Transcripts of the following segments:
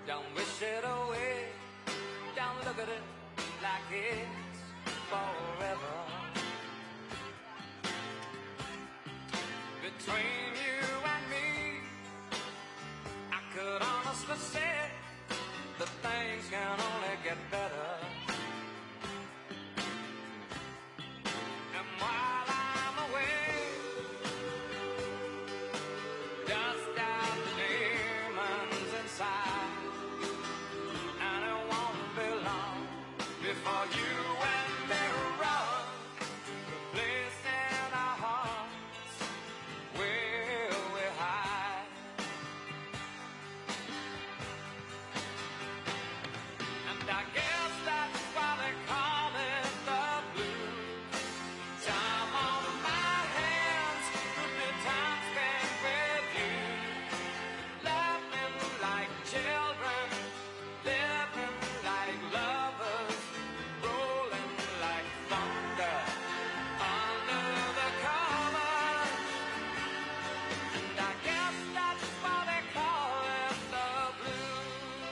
Don't wish it away. Don't look at it like it's forever. Between you and me, I could honestly say that things can only get better. And while I'm away, dust out the demons inside, and it won't be long before you and me run the place in our hearts where we hide. And I guess that's why they call it the blues. Time on my hands could be time spent with you, laughing like children, living like lovers, rolling like thunder under the covers. And I guess that's why they call it the blues.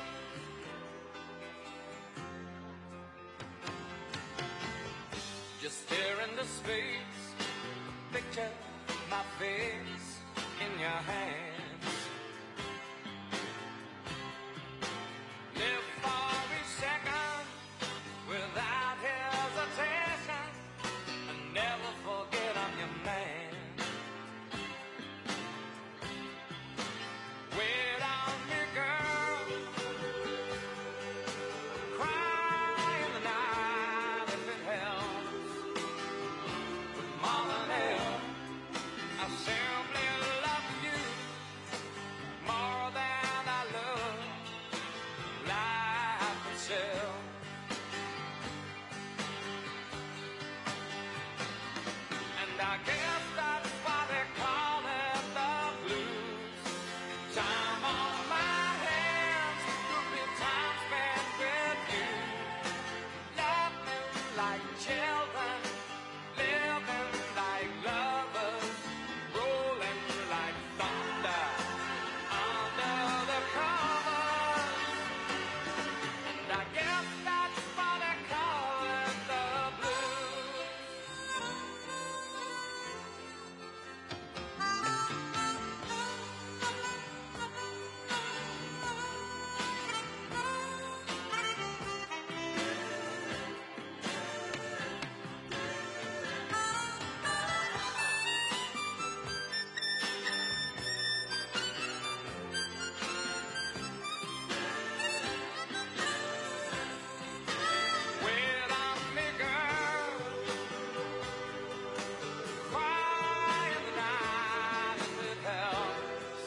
Just stare into space, picture my face in your hands. Live for each second without hesitation, and never forget I'm your man. Wait on me, girl. Cry in the night if it helps. But more than ever, I simply love you more than I love life itself. And I guess that's why they call it the blues. Time on my hands could be time spent with you, laughing like children, living like lovers, rolling like thunder under the covers. And I guess that's why they call it the blues. Wait on me, girl. Cry in the night if it helps.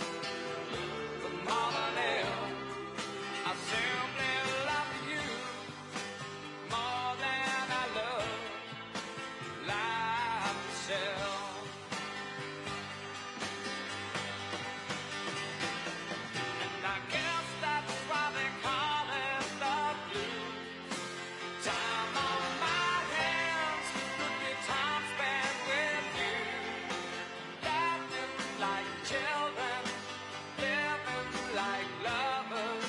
But more than ever, I simply love you more than I love life itself. And I guess that's why they call it the blues. Time on my hands could be time spent with you, laughing like children, living like lovers,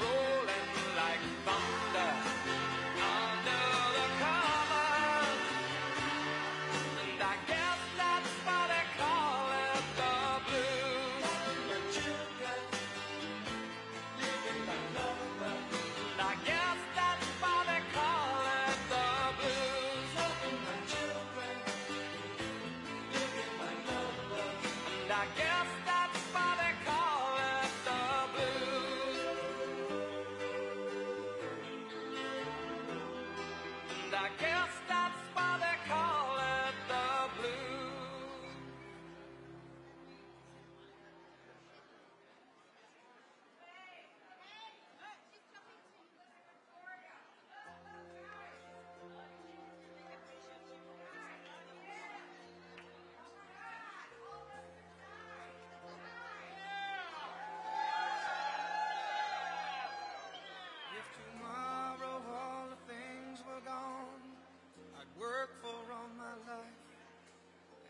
rolling like thunder under the covers. And I guess that's why they call it the blues. The children, living like lovers. And I guess that's why they call it the blues. Loving my children, living like lovers. And I guess that's why they call it the blues. And I guess that's why they call it the blues. If tomorrow all the things were gone I'd worked for all my life,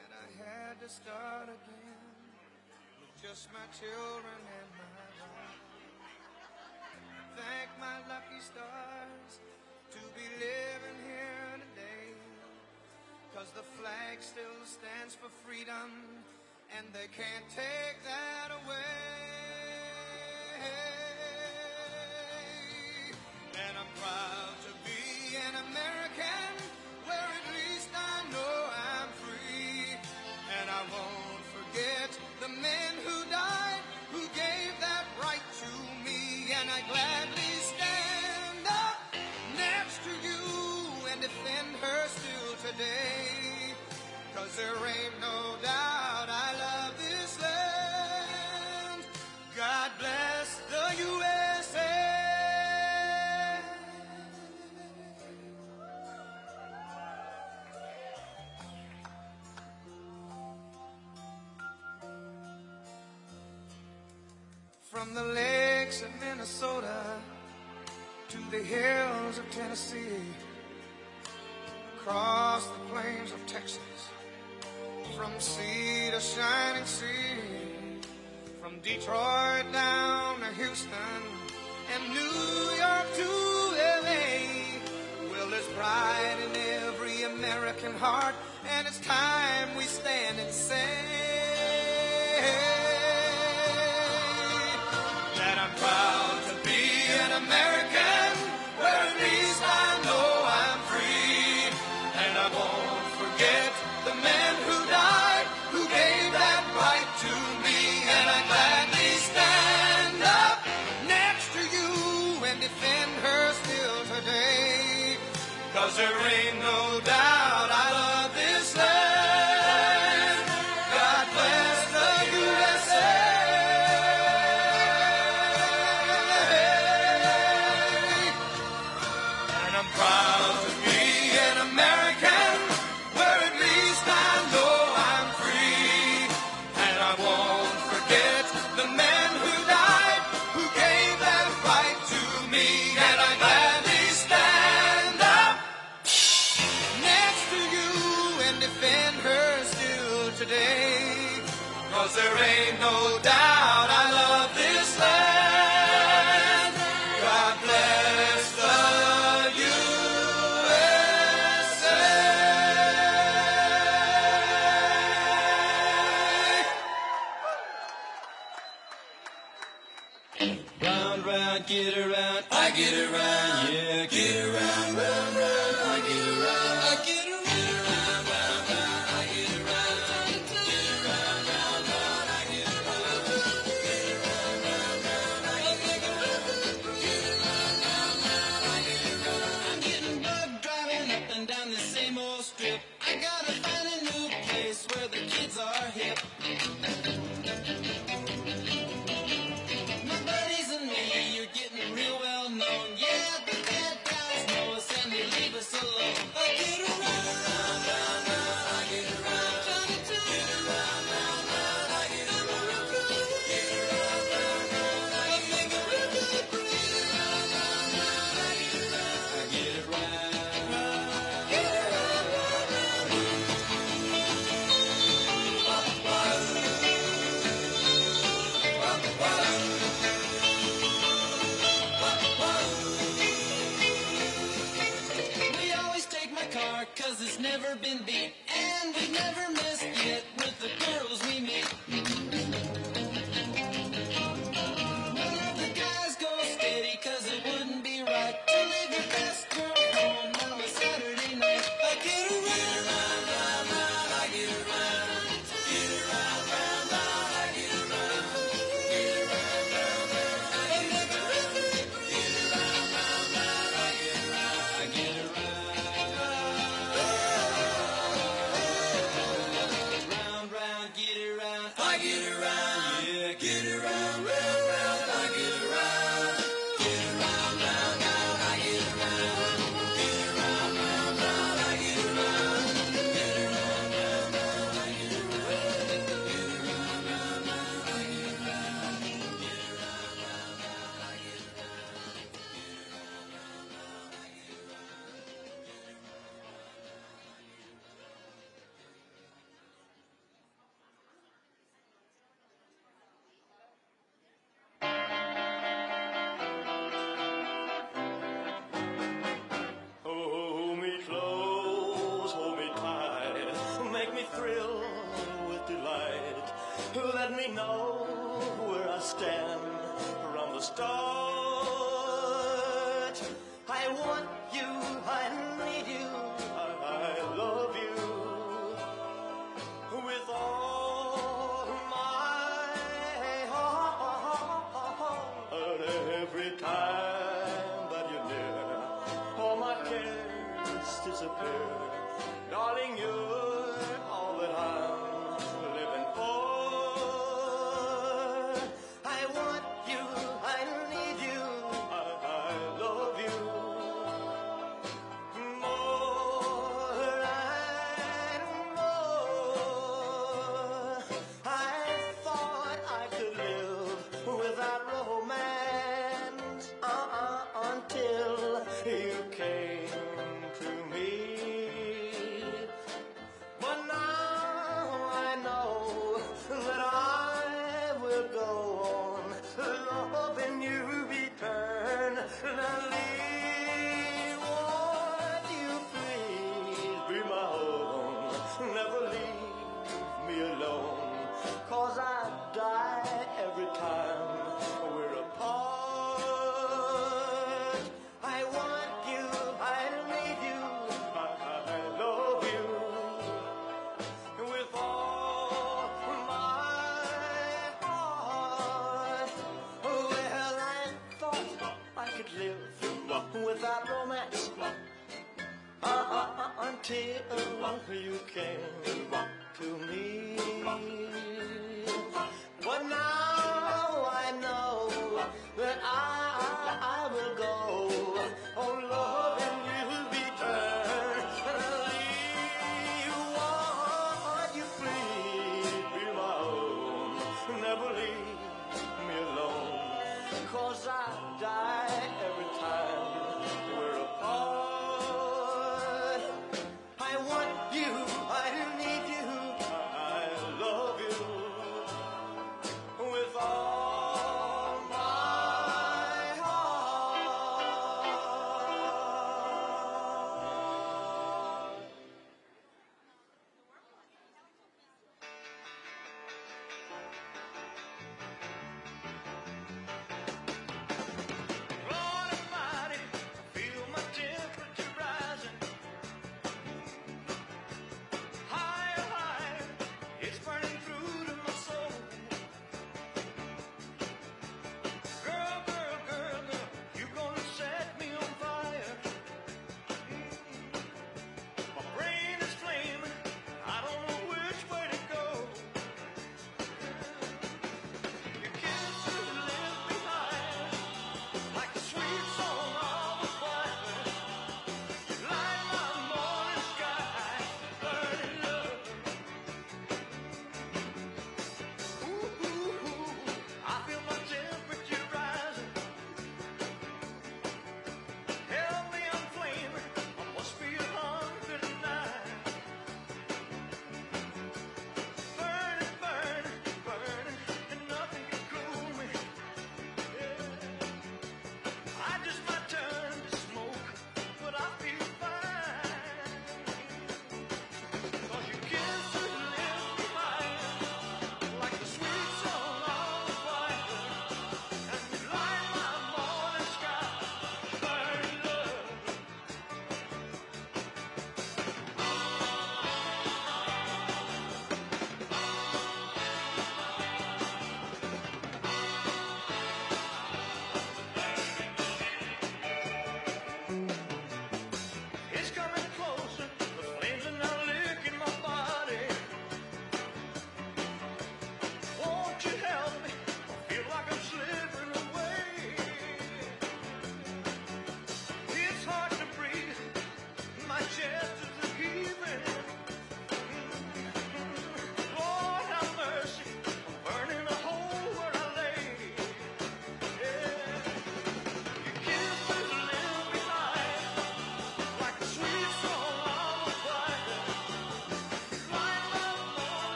and I had to start again with just my children and my wife. thank my lucky stars to be living here today. 'Cause the flag still stands for freedom, and they can't take that away. And I'm proud to be an American, where at least I know I'm free. And I won't forget the men who died, who gave that right to me. And I gladly stand up next to you and defend her still today. 'Cause there ain't no doubt I love this land. God bless the USA. From the lakes of Minnesota to the hills of Tennessee, across the plains of Texas, from sea to shining sea, from Detroit down to Houston and New York to LA. Well, there's pride in every American heart, and it's time we stand and say that I'm proud to be an American, where at least I know I'm free. And I won't forget the men who died, who gave that right to me. And I gladly stand up next to you and defend her still today. 'Cause there ain't no doubt I love this land. God bless the USA. And I'm proud to be an American, where at least I know I'm free. And I won't forget the men who died, who gave that right to me. And I gladly stand up next to you and defend her still today. 'Cause there ain't no doubt I love this land. God bless the USA. Round, round, get around, I get around, yeah, get around, round, round, I get around, I get around, round, round, round, I get around, get around, round, round, I get around, get around, round, round, I get around, get around, round, round, I get around. I'm getting bugged driving up and down the same old strip. I gotta find a new place where the kids are hip. My buddies and me, you're getting real well known. Yeah, the bad guys know us and they leave us alone. I get around, round, round, round, I get around, get around, round, round, I get around, get around, round, round, I get around, get around, round, round, I get around, I get around, get around, round, round. We always take my car 'cause it's never been beat, and we've never missed yet with the girls we meet. None of the guys go steady 'cause it wouldn't be right to leave your best girl home on a Saturday night. I get around, round, round, round, I get around, get around, round, round, I get around, get around, round, round, I get around, get around, round, round, I get around, I get around. Round, round, get around. really know where I stand from the start. I want you, I need you, I love you with all my heart. Every time that you're near, all my cares disappear. Darling, you're all that I'm living for. I want you, I need you, I love you more and more. I thought I could live without romance until you came to me. But now I know that I will go on loving you eternally. Won't you please be my own? Never leave me alone, 'cause I die every time we're apart. I want you, I need you, I love you with all my heart. Well, I thought I could live without romance until you came to me. But now I know that I will go on loving you eternally. Won't you please be my own? Never leave me alone, 'cause I die every time we're apart. I want you, I need you,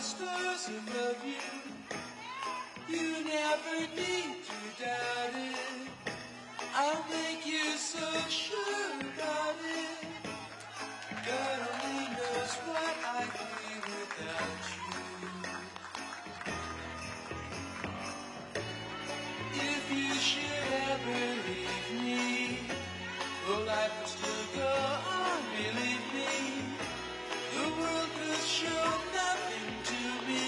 stars above you. You never need to doubt it. I'll make you so sure about it. God only knows what I'd be without you. If you should ever leave me, well, life would still go on, believe me. The world could show nothing to me.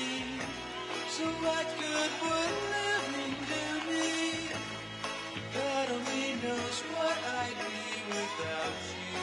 So what good would living do me? God only knows what I'd be without you.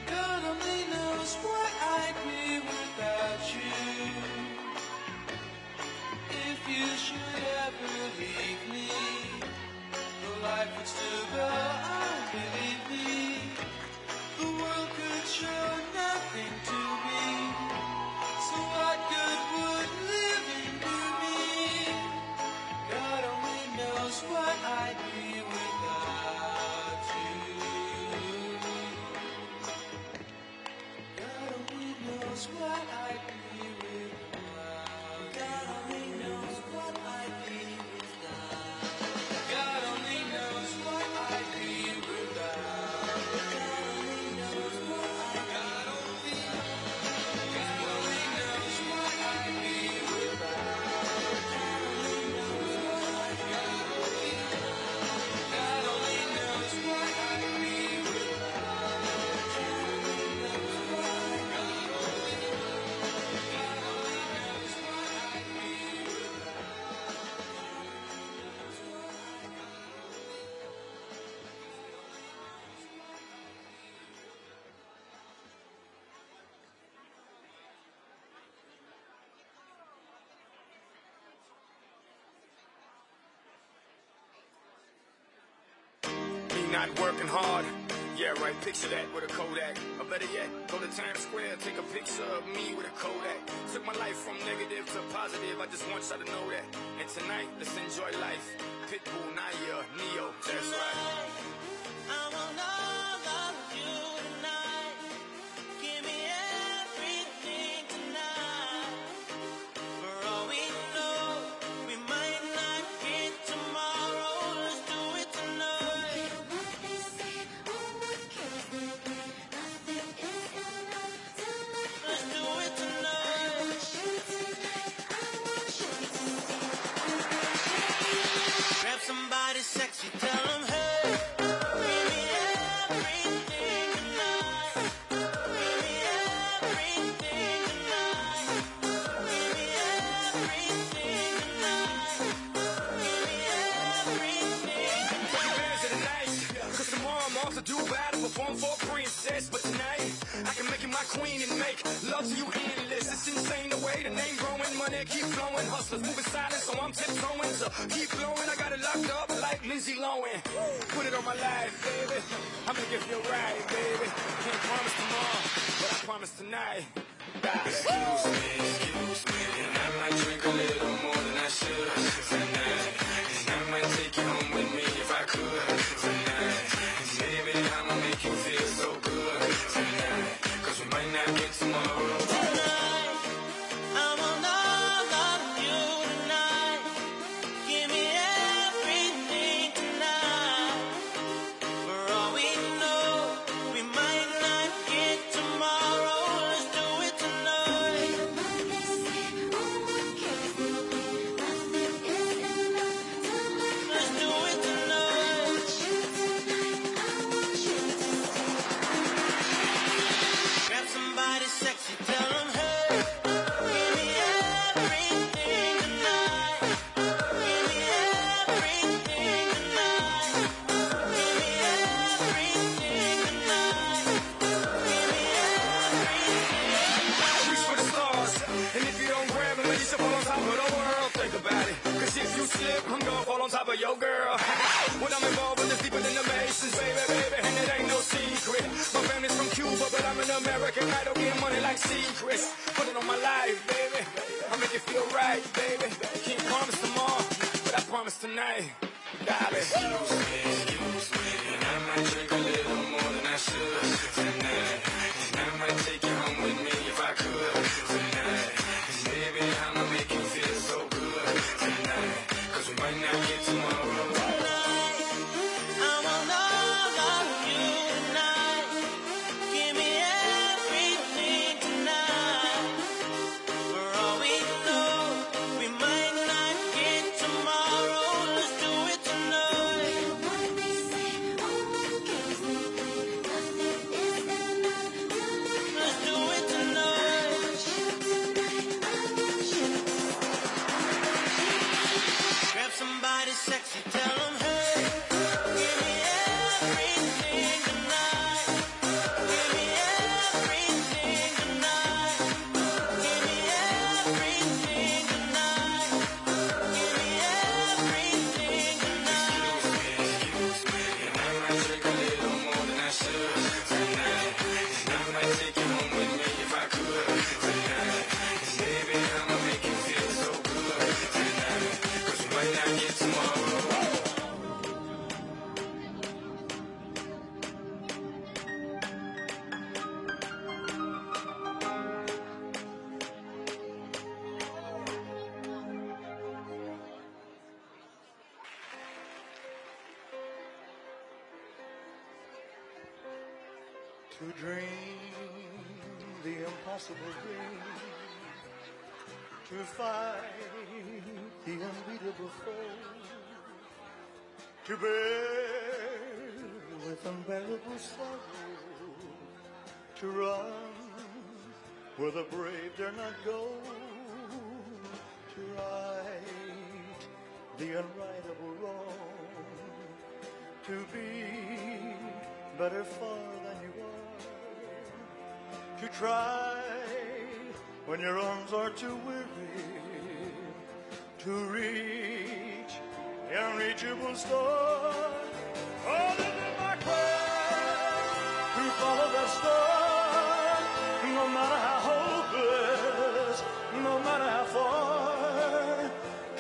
God only knows what I'd be without you. If you should ever leave me, the life would still go on, believe me. The world could show nothing to me. So what good would living do me? God only knows what I'd be without you. God only knows what I'd be without. God only knows what I'd be without. God only knows what I'd be without. God only knows what I'd be. God only knows what I'd be without. God only knows what I'd be. God only knows what I'd be without. Me not working hard. Yeah, right, picture that with a Kodak. Or better yet, go to Times Square, take a picture of me with a Kodak. Took my life from negative to positive, I just want y'all to know that. And tonight, let's enjoy life. Pitbull, Naya, Neo, that's right. I will love you tonight. Give me everything tonight. For all we know, we might not get tomorrow. Let's do it tonight. Let's do it tonight. Grab somebody sexy, tell them, hey, give me everything tonight. Give me everything tonight. Give me everything tonight. Give me everything tonight. Fans of the night, cause tomorrow I'm off to do battle, perform for a princess. But tonight, I can make you my queen and make love to you endless. It's insane the way the name growing, money keep flowing. Hustlers moving silent, so I'm tiptoeing. So keep blowing, I got it locked up like Lindsay Lohan. Put it on my life, baby. I'm gonna give you a ride, baby. Can't promise tomorrow, but I promise tonight. Excuse me, and I might drink a little more than I should tonight. And I might take you home with me if I could tonight. Baby, I'ma make you feel so good tonight. Cause we might not get tomorrow. Tonight, I will love you tonight. Give me everything tonight. For all we know, we might not get tomorrow. Let's do it tonight. Let's do it tonight. Grab somebody sexy, tell them, hey, give me everything tonight. Give me everything tonight. Give me everything tonight. Give me everything. Reach for the stars, and if you don't grab them, at least up on top of the world. Think about it, cause if you slip, I'm gonna fall all on top of your girl. What I'm involved with is deeper than the Masons, baby, baby, and it ain't no secret. My family's from Cuba, but I'm an American idol, getting money like secrets. Put it on my life, baby. I'll make you feel right, baby. Can't promise tomorrow, but I promise tonight, darling. Excuse me, and I might drink a little more than I should tonight. And I might take you home with me if I could tonight. And baby, I'ma make you feel so good tonight. 'Cause we might not get tomorrow. Somebody sexy, tell them, hey, give me everything tonight. Give me everything tonight. Give me everything tonight. Give me everything tonight. Excuse me, and I might drink a little more than I should tonight. And I might take you home with me if I could tonight. And baby, I'ma make you feel so good tonight. 'Cause we might not get tomorrow. To dream the impossible dream, to fight the unbeatable foe, to bear with unbearable sorrow, to run where the brave dare not go, to right the unrightable wrong, to be better far than you are, to try when your arms are too weary, to reach the unreachable star. Oh, this is my quest, to follow that star, no matter how hopeless, no matter how far,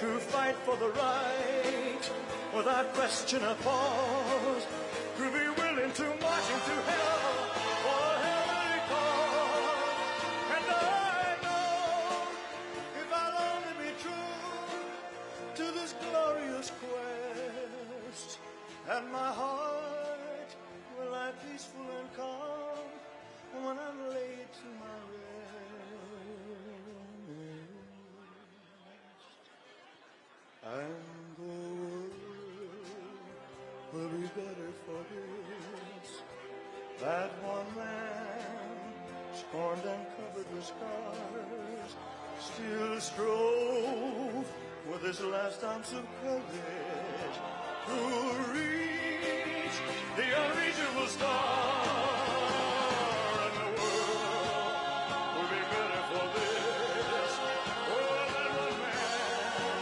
to fight for the right, without question or pause, to be willing to march into hell for a heavenly cause. And I know if I'll only be true to this glorious quest, and my heart will lie peaceful and calm when I'm laid to my rest. And the world will be better for this, that one man, scorned and covered with scars, still strove with his last ounce of courage to reach the unreachable star. And the world will be better for this. Oh, that one man,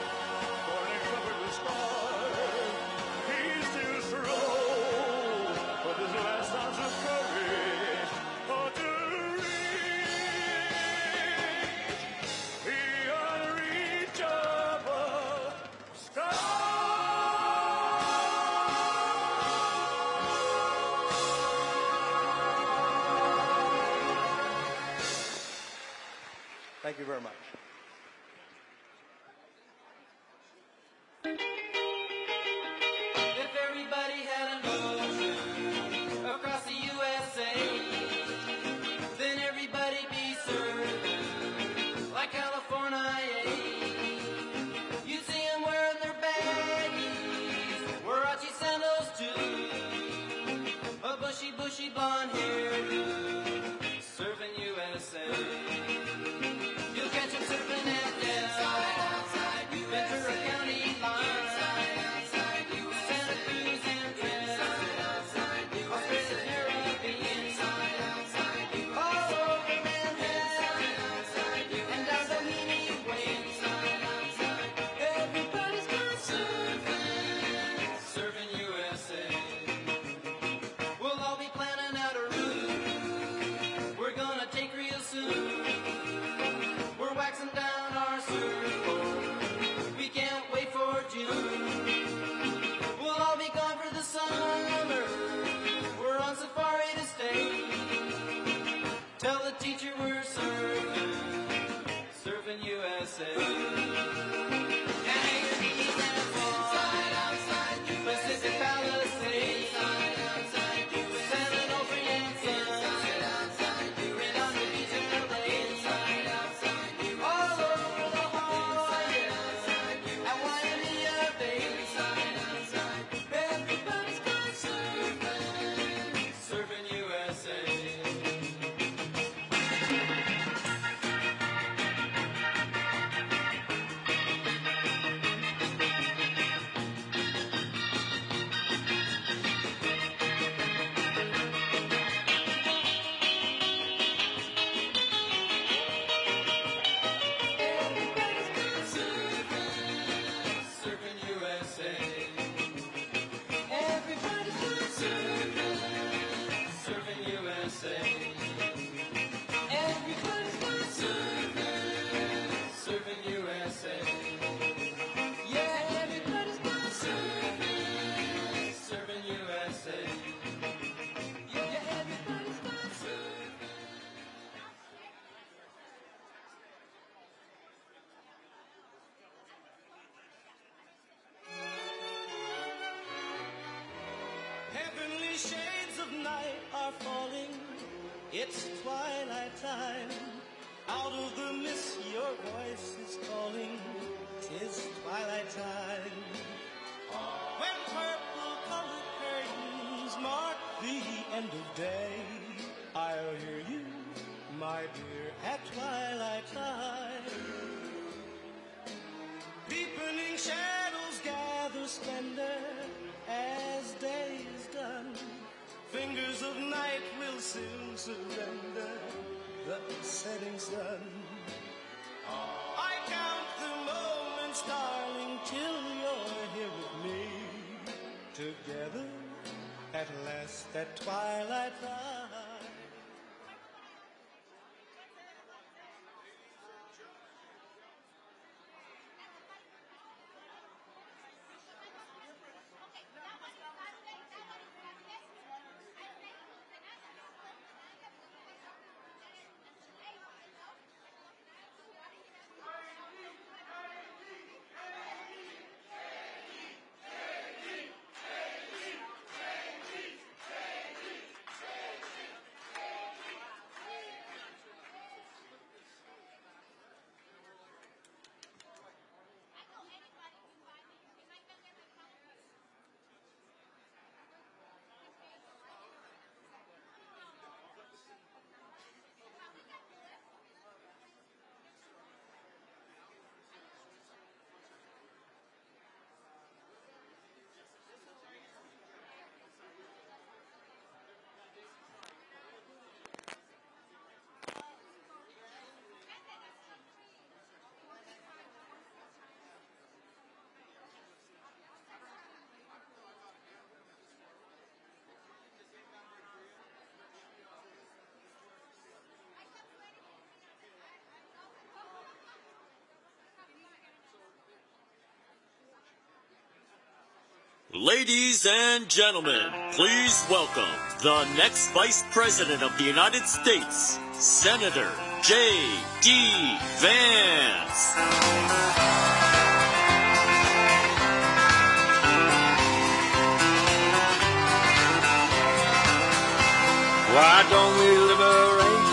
scorned and covered with scars, he still strove with his last ounce of courage to reach the unreachable star. Thank you very much. If everybody had an ocean across the USA, then everybody'd be served like California. You'd see them wearing their baggies, Warachi sandals too, a bushy, bushy blonde hairdo, serving USA. You'll catch them night are falling. It's twilight time. Out of the mist your voice is calling. It's twilight time. When purple-colored curtains mark the end of day, I'll hear you, my dear, at twilight time. Deepening shadows gather splendor as day is done. Fingers of night will soon surrender the setting sun. I count the moments, darling, till you're here with me. Together, at last, at twilight time. Ladies and gentlemen, please welcome the next Vice President of the United States, Senator JD Vance. Why don't we liberate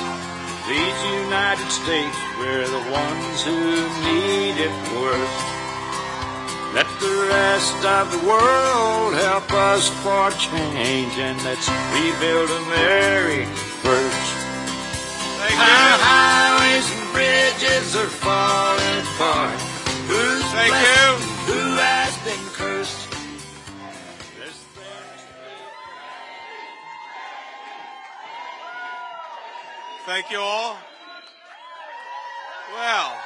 these United States? We're the ones who need it worst. Let the rest of the world help us for change, and let's rebuild America first. Our highways and bridges are falling apart. Who's blessed? Who has been cursed? Thank you all. Well,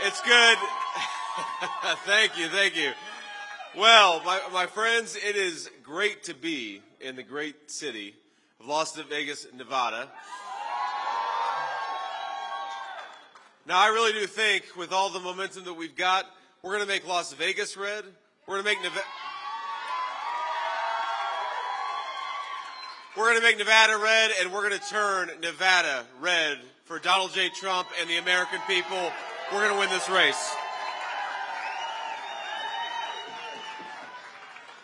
it's good. Thank you, thank you. Well, my friends, it is great to be in the great city of Las Vegas, Nevada. Now, I really do think with all the momentum that we've got, we're going to make Las Vegas red. We're going to make Nevada red, and we're going to turn Nevada red for Donald J. Trump and the American people. We're going to win this race.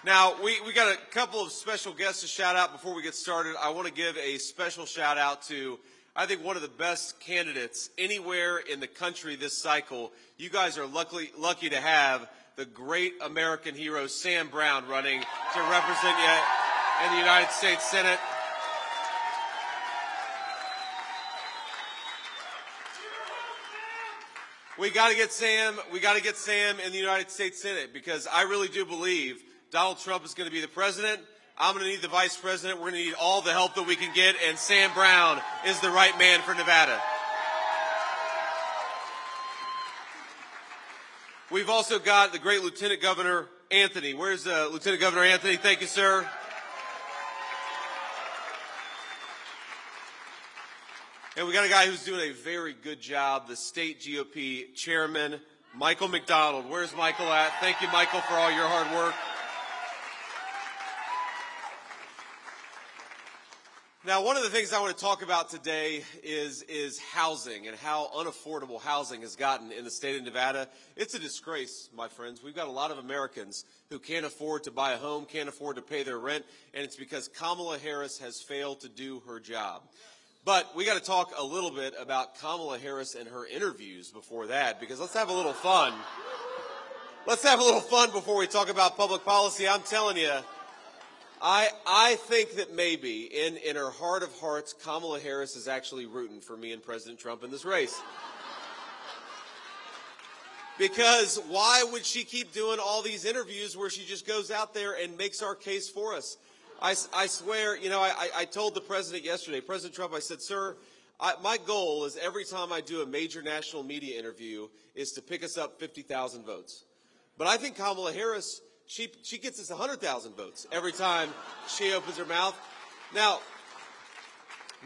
Now, we got a couple of special guests to shout out before we get started. I want to give a special shout out to, I think, one of the best candidates anywhere in the country this cycle. You guys are lucky to have the great American hero, Sam Brown, running to represent you in the United States Senate. We got to get Sam in the United States Senate, because I really do believe Donald Trump is going to be the president. I'm going to need the vice president. We're going to need all the help that we can get, and Sam Brown is the right man for Nevada. We've also got the great Lieutenant Governor Anthony. Where's Lieutenant Governor Anthony? Thank you, sir. And we got a guy who's doing a very good job, the state GOP chairman, Michael McDonald. Where's Michael at? Thank you, Michael, for all your hard work. Now, one of the things I want to talk about today is housing and how unaffordable housing has gotten in the state of Nevada. It's a disgrace, my friends. We've got a lot of Americans who can't afford to buy a home, can't afford to pay their rent, and it's because Kamala Harris has failed to do her job. But we got to talk a little bit about Kamala Harris and her interviews before that, because let's have a little fun. Let's have a little fun before we talk about public policy. I'm telling you, I think that maybe in her heart of hearts, Kamala Harris is actually rooting for me and President Trump in this race. Because why would she keep doing all these interviews where she just goes out there and makes our case for us? I swear, you know, I told the president yesterday, President Trump, I said, sir, my goal is every time I do a major national media interview is to pick us up 50,000 votes. But I think Kamala Harris, she gets us 100,000 votes every time she opens her mouth. Now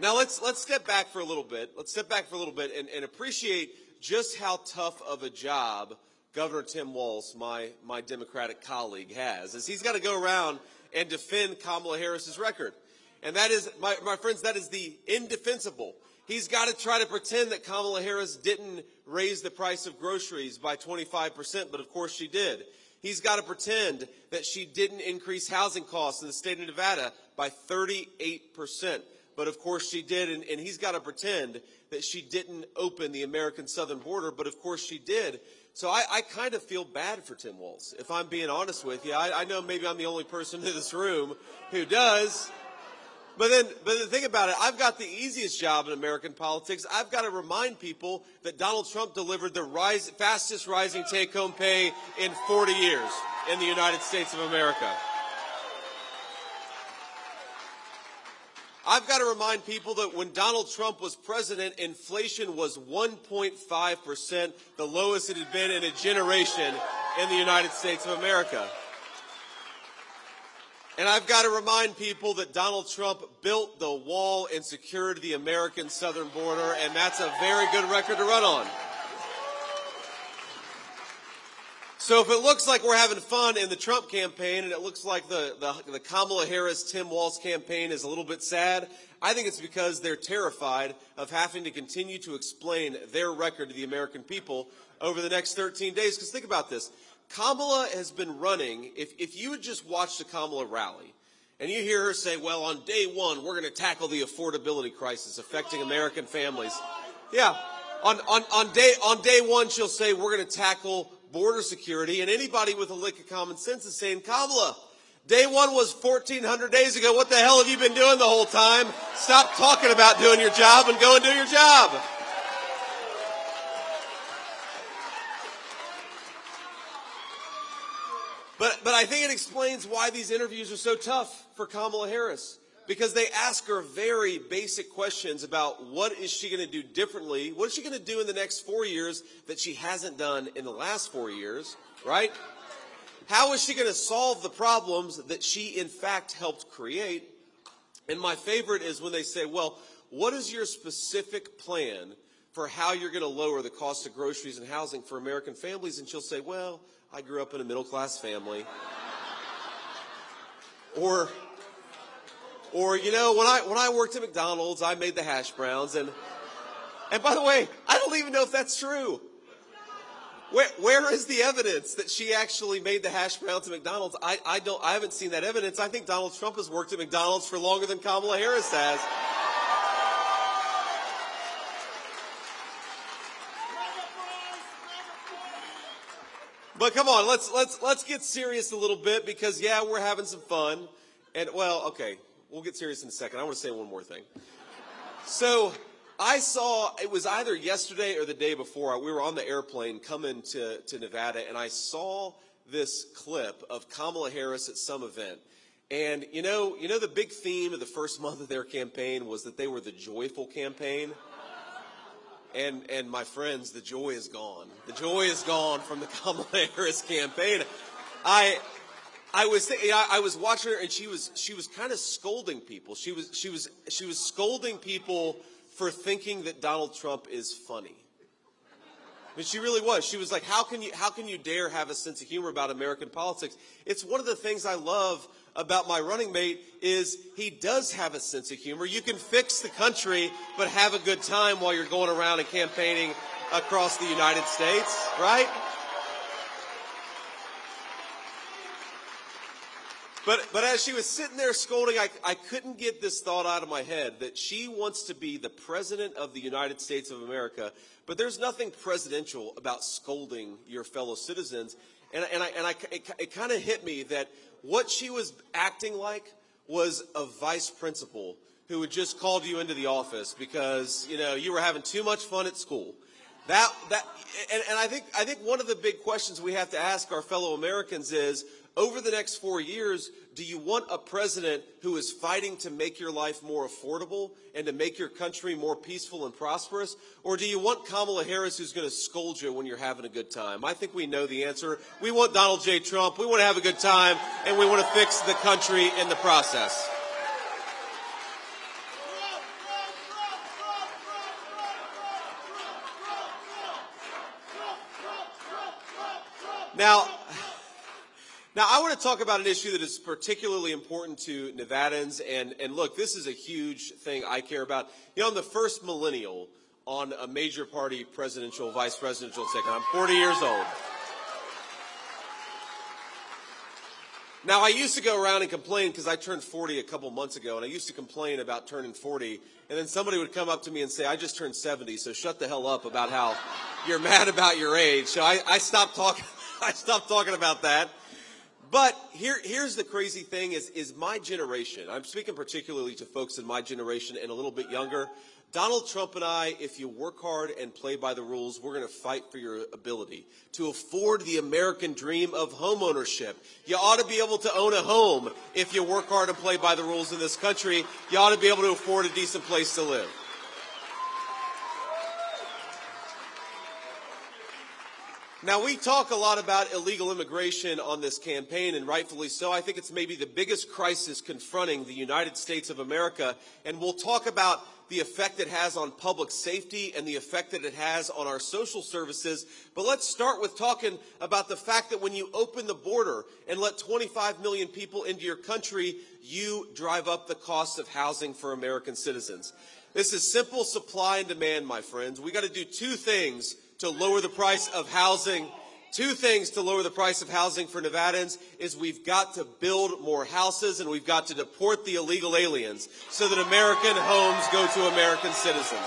let's step back for a little bit. Let's step back for a little bit and appreciate just how tough of a job Governor Tim Walz, my Democratic colleague, has, as he's got to go around and defend Kamala Harris's record. And that is, my friends, that is the indefensible. He's got to try to pretend that Kamala Harris didn't raise the price of groceries by 25%, but of course she did. He's got to pretend that she didn't increase housing costs in the state of Nevada by 38%. But of course she did, and he's got to pretend that she didn't open the American southern border, but of course she did. So I kind of feel bad for Tim Walz, if I'm being honest with you. I know maybe I'm the only person in this room who does. But the thing about it, I've got the easiest job in American politics. I've got to remind people that Donald Trump delivered the fastest rising take-home pay in 40 years in the United States of America. I've got to remind people that when Donald Trump was president, inflation was 1.5%, the lowest it had been in a generation in the United States of America. And I've got to remind people that Donald Trump built the wall and secured the American southern border, and that's a very good record to run on. So if it looks like we're having fun in the Trump campaign and it looks like the Kamala Harris-Tim Walz campaign is a little bit sad, I think it's because they're terrified of having to continue to explain their record to the American people over the next 13 days. Because think about this. Kamala has been running, if you had just watched a Kamala rally, and you hear her say, well, on day one, we're going to tackle the affordability crisis affecting American families. Yeah, on day one, she'll say, we're going to tackle border security, and anybody with a lick of common sense is saying, Kamala, day one was 1,400 days ago. What the hell have you been doing the whole time? Stop talking about doing your job and go and do your job. But I think it explains why these interviews are so tough for Kamala Harris, because they ask her very basic questions about what is she going to do differently, what is she going to do in the next 4 years that she hasn't done in the last 4 years, right? How is she going to solve the problems that she, in fact, helped create? And my favorite is when they say, well, what is your specific plan for how you're going to lower the cost of groceries and housing for American families? And she'll say, well, I grew up in a middle-class family. Or you know, when I worked at McDonald's, I made the hash browns. And by the way, I don't even know if that's true. Where is the evidence that she actually made the hash browns at McDonald's? I haven't seen that evidence. I think Donald Trump has worked at McDonald's for longer than Kamala Harris has. But come on, let's get serious a little bit, because yeah, we're having some fun. And well, okay, we'll get serious in a second. I want to say one more thing. So I saw, it was either yesterday or the day before, we were on the airplane coming to Nevada, and I saw this clip of Kamala Harris at some event. And you know the big theme of the first month of their campaign was that they were the joyful campaign. And my friends, the joy is gone. The joy is gone from the Kamala Harris campaign. I was watching her, and she was kind of scolding people. She was scolding people for thinking that Donald Trump is funny. I mean, she really was. She was like, how can you dare have a sense of humor about American politics? It's one of the things I love about my running mate is he does have a sense of humor. You can fix the country, but have a good time while you're going around and campaigning across the United States, right? But as she was sitting there scolding, I couldn't get this thought out of my head that she wants to be the president of the United States of America, but there's nothing presidential about scolding your fellow citizens. And it kind of hit me that what she was acting like was a vice principal who had just called you into the office because, you know, you were having too much fun at school. And I think one of the big questions we have to ask our fellow Americans is, over the next 4 years, do you want a president who is fighting to make your life more affordable and to make your country more peaceful and prosperous? Or do you want Kamala Harris who's going to scold you when you're having a good time? I think we know the answer. We want Donald J. Trump. We want to have a good time, and we want to fix the country in the process. Now, I want to talk about an issue that is particularly important to Nevadans, and look, this is a huge thing I care about. You know, I'm the first millennial on a major party presidential, vice presidential ticket. I'm 40 years old. Now, I used to go around and complain because I turned 40 a couple months ago, and I used to complain about turning 40, and then somebody would come up to me and say, I just turned 70, so shut the hell up about how you're mad about your age. So I stopped talking. I stopped talking about that. But here's the crazy thing is my generation, I'm speaking particularly to folks in my generation and a little bit younger, Donald Trump and I, if you work hard and play by the rules, we're going to fight for your ability to afford the American dream of home ownership. You ought to be able to own a home if you work hard and play by the rules in this country. You ought to be able to afford a decent place to live. Now, we talk a lot about illegal immigration on this campaign, and rightfully so. I think it's maybe the biggest crisis confronting the United States of America, and we'll talk about the effect it has on public safety and the effect that it has on our social services. But let's start with talking about the fact that when you open the border and let 25 million people into your country, you drive up the cost of housing for American citizens. This is simple supply and demand, my friends. We got to do two things to lower the price of housing. Two things to lower the price of housing for Nevadans is we've got to build more houses and we've got to deport the illegal aliens so that American homes go to American citizens.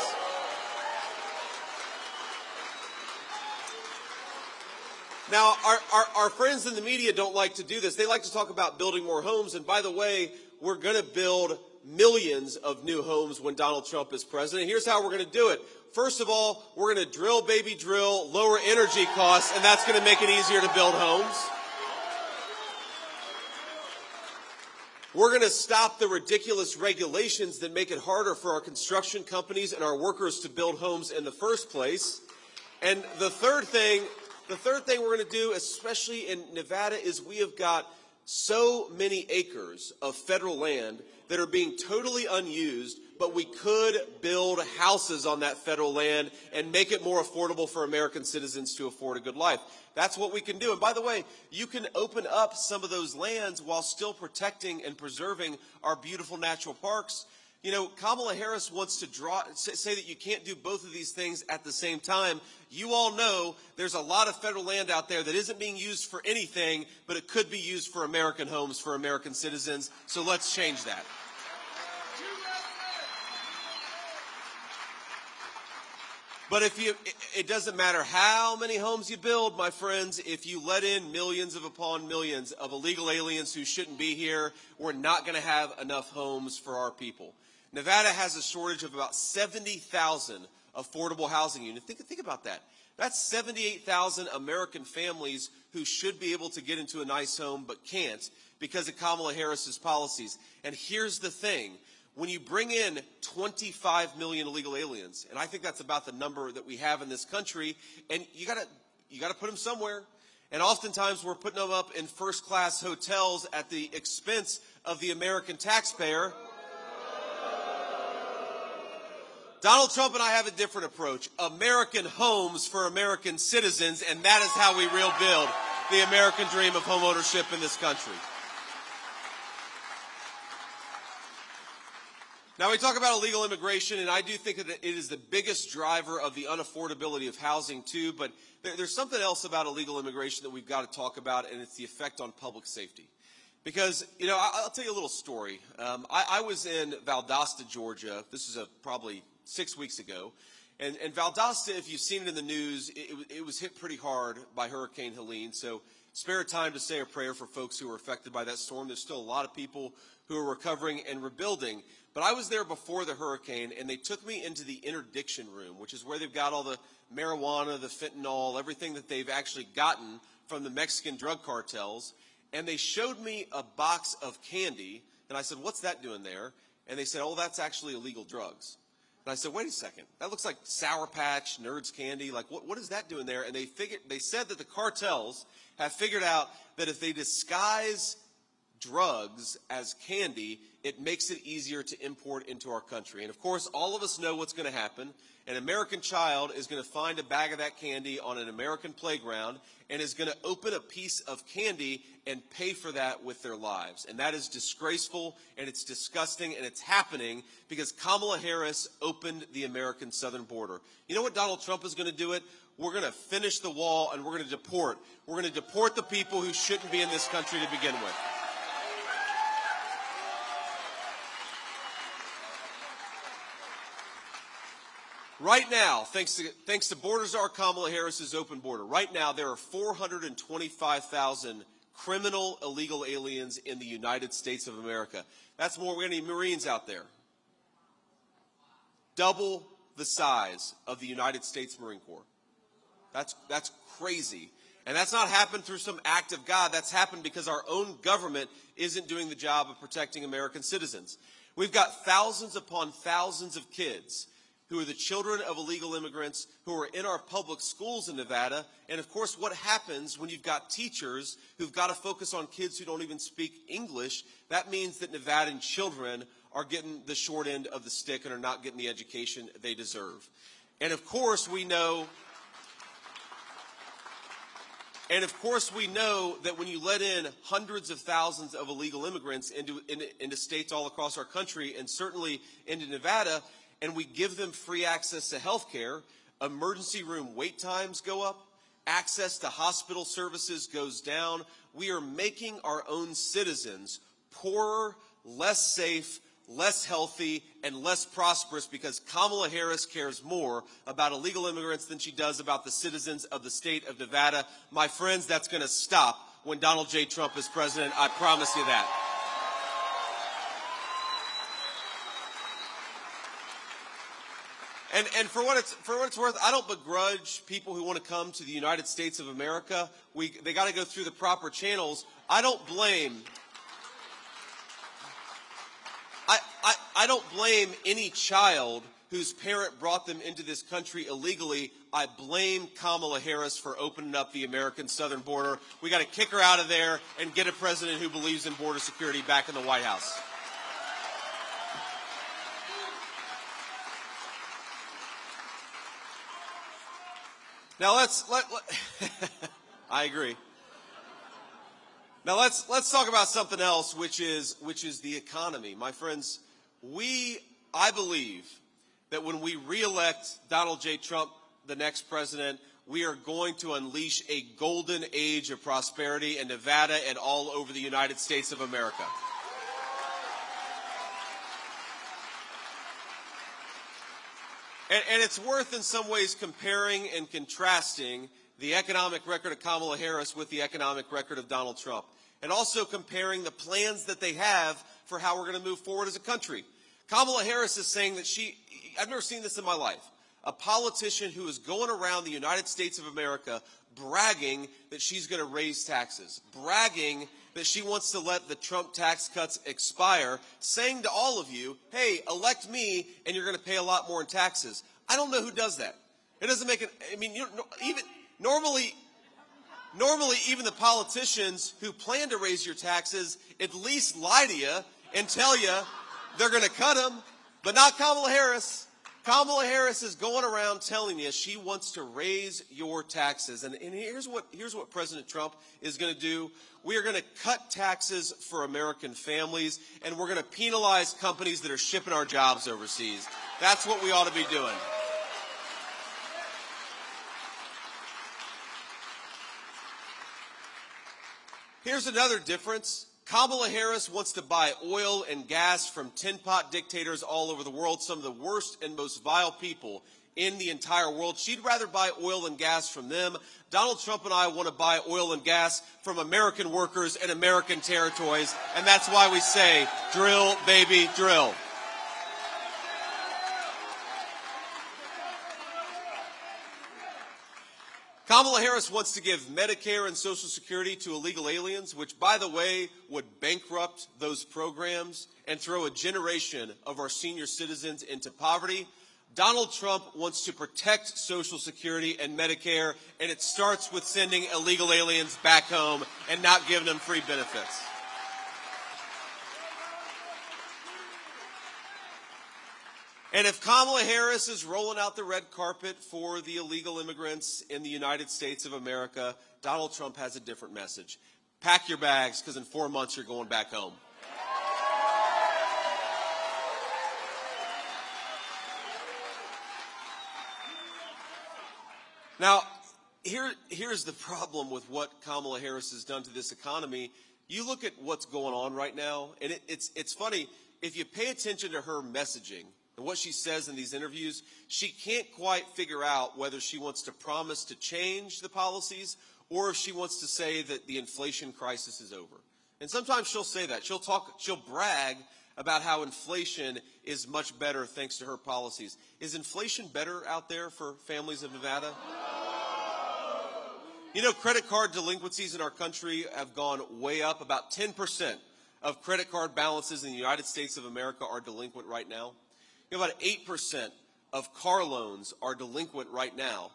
Now, our friends in the media don't like to do this. They like to talk about building more homes. And by the way, we're going to build millions of new homes when Donald Trump is president. Here's how we're going to do it. First of all, we're going to drill, baby, drill, lower energy costs, and that's going to make it easier to build homes. We're going to stop the ridiculous regulations that make it harder for our construction companies and our workers to build homes in the first place. And the third thing we're going to do, especially in Nevada, is we have got so many acres of federal land that are being totally unused, but we could build houses on that federal land and make it more affordable for American citizens to afford a good life. That's what we can do. And by the way, you can open up some of those lands while still protecting and preserving our beautiful natural parks. You know, Kamala Harris wants to say that you can't do both of these things at the same time. You all know there's a lot of federal land out there that isn't being used for anything, but it could be used for American homes, for American citizens. So let's change that. But it doesn't matter how many homes you build, my friends, if you let in millions upon millions of illegal aliens who shouldn't be here, we're not going to have enough homes for our people. Nevada has a shortage of about 70,000 affordable housing units. Think about that. That's 78,000 American families who should be able to get into a nice home but can't because of Kamala Harris's policies. And here's the thing. When you bring in 25 million illegal aliens, and I think that's about the number that we have in this country, and you gotta put them somewhere. And oftentimes we're putting them up in first-class hotels at the expense of the American taxpayer. Donald Trump and I have a different approach. American homes for American citizens, and that is how we rebuild the American dream of home ownership in this country. Now, we talk about illegal immigration, and I do think that it is the biggest driver of the unaffordability of housing, too. But there's something else about illegal immigration that we've got to talk about, and it's the effect on public safety. Because, you know, I'll tell you a little story. I was in Valdosta, Georgia. This is probably 6 weeks ago. And Valdosta, if you've seen it in the news, it was hit pretty hard by Hurricane Helene. So spare time to say a prayer for folks who were affected by that storm. There's still a lot of people who are recovering and rebuilding. But I was there before the hurricane, and they took me into the interdiction room, which is where they've got all the marijuana, the fentanyl, everything that they've actually gotten from the Mexican drug cartels. And they showed me a box of candy, and I said, "What's that doing there?" And they said, "Oh, that's actually illegal drugs." And I said, "Wait a second, that looks like Sour Patch, Nerds candy. Like, what is that doing there?" And they said that the cartels have figured out that if they disguise drugs as candy, it makes it easier to import into our country. And of course, all of us know what's going to happen. An American child is going to find a bag of that candy on an American playground and is going to open a piece of candy and pay for that with their lives. And that is disgraceful, and it's disgusting, and it's happening because Kamala Harris opened the American southern border. You know what Donald Trump is going to do it? We're going to finish the wall, and we're going to deport. We're going to deport the people who shouldn't be in this country to begin with. Right now, thanks to Border Czar Kamala Harris's open border, right now there are 425,000 criminal illegal aliens in the United States of America. That's more. We're going to need Marines out there. Double the size of the United States Marine Corps. That's crazy. And that's not happened through some act of God. That's happened because our own government isn't doing the job of protecting American citizens. We've got thousands upon thousands of kids who are the children of illegal immigrants who are in our public schools in Nevada. And of course, what happens when you've got teachers who've got to focus on kids who don't even speak English? That means that Nevadan children are getting the short end of the stick and are not getting the education they deserve. And of course, we know that when you let in hundreds of thousands of illegal immigrants into states all across our country, and certainly into Nevada, and we give them free access to health care, emergency room wait times go up, access to hospital services goes down. We are making our own citizens poorer, less safe, less healthy, and less prosperous because Kamala Harris cares more about illegal immigrants than she does about the citizens of the state of Nevada. My friends, that's going to stop when Donald J. Trump is president. I promise you that. And for what it's worth, I don't begrudge people who want to come to the United States of America. They got to go through the proper channels. I don't blame any child whose parent brought them into this country illegally. I blame Kamala Harris for opening up the American southern border. We got to kick her out of there and get a president who believes in border security back in the White House. Now I agree. Now let's talk about something else, which is the economy. My friends, I believe that when we reelect Donald J. Trump, the next president, we are going to unleash a golden age of prosperity in Nevada and all over the United States of America. And it's worth in some ways comparing and contrasting the economic record of Kamala Harris with the economic record of Donald Trump. And also comparing the plans that they have for how we're going to move forward as a country. Kamala Harris is saying that I've never seen this in my life, a politician who is going around the United States of America bragging that she's going to raise taxes, bragging that she wants to let the Trump tax cuts expire, saying to all of you, hey, elect me and you're going to pay a lot more in taxes. I don't know who does that. It doesn't make it, I mean, normally even the politicians who plan to raise your taxes at least lie to you and tell you they're going to cut them, but not Kamala Harris. Kamala Harris is going around telling you she wants to raise your taxes. And here's what President Trump is going to do. We are going to cut taxes for American families, and we're going to penalize companies that are shipping our jobs overseas. That's what we ought to be doing. Here's another difference. Kamala Harris wants to buy oil and gas from tin pot dictators all over the world, some of the worst and most vile people in the entire world. She'd rather buy oil and gas from them. Donald Trump and I want to buy oil and gas from American workers in American territories, and that's why we say, drill, baby, drill. Kamala Harris wants to give Medicare and Social Security to illegal aliens, which, by the way, would bankrupt those programs and throw a generation of our senior citizens into poverty. Donald Trump wants to protect Social Security and Medicare, and it starts with sending illegal aliens back home and not giving them free benefits. And if Kamala Harris is rolling out the red carpet for the illegal immigrants in the United States of America, Donald Trump has a different message. Pack your bags, because in 4 months you're going back home. Now, here's the problem with what Kamala Harris has done to this economy. You look at what's going on right now, and it's funny. If you pay attention to her messaging, and what she says in these interviews, she can't quite figure out whether she wants to promise to change the policies or if she wants to say that the inflation crisis is over. And sometimes she'll say that. She'll brag about how inflation is much better thanks to her policies. Is inflation better out there for families of Nevada? You know, credit card delinquencies in our country have gone way up. About 10% of credit card balances in the United States of America are delinquent right now. You know, about 8% of car loans are delinquent right now.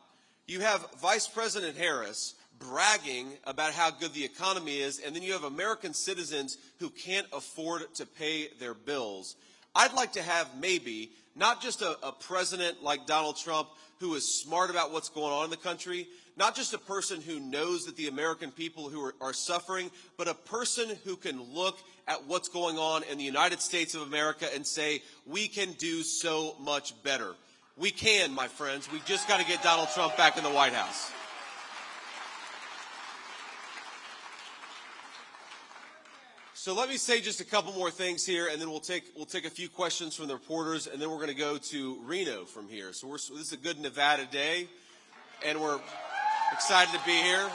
You have Vice President Harris bragging about how good the economy is, and then you have American citizens who can't afford to pay their bills. I'd like to have maybe not just a president like Donald Trump who is smart about what's going on in the country, not just a person who knows that the American people who are suffering, but a person who can look at what's going on in the United States of America and say, we can do so much better. We can, my friends. We've just got to get Donald Trump back in the White House. So let me say just a couple more things here, and then we'll take a few questions from the reporters, and then we're going to go to Reno from here. So this is a good Nevada day, and we're excited to be here.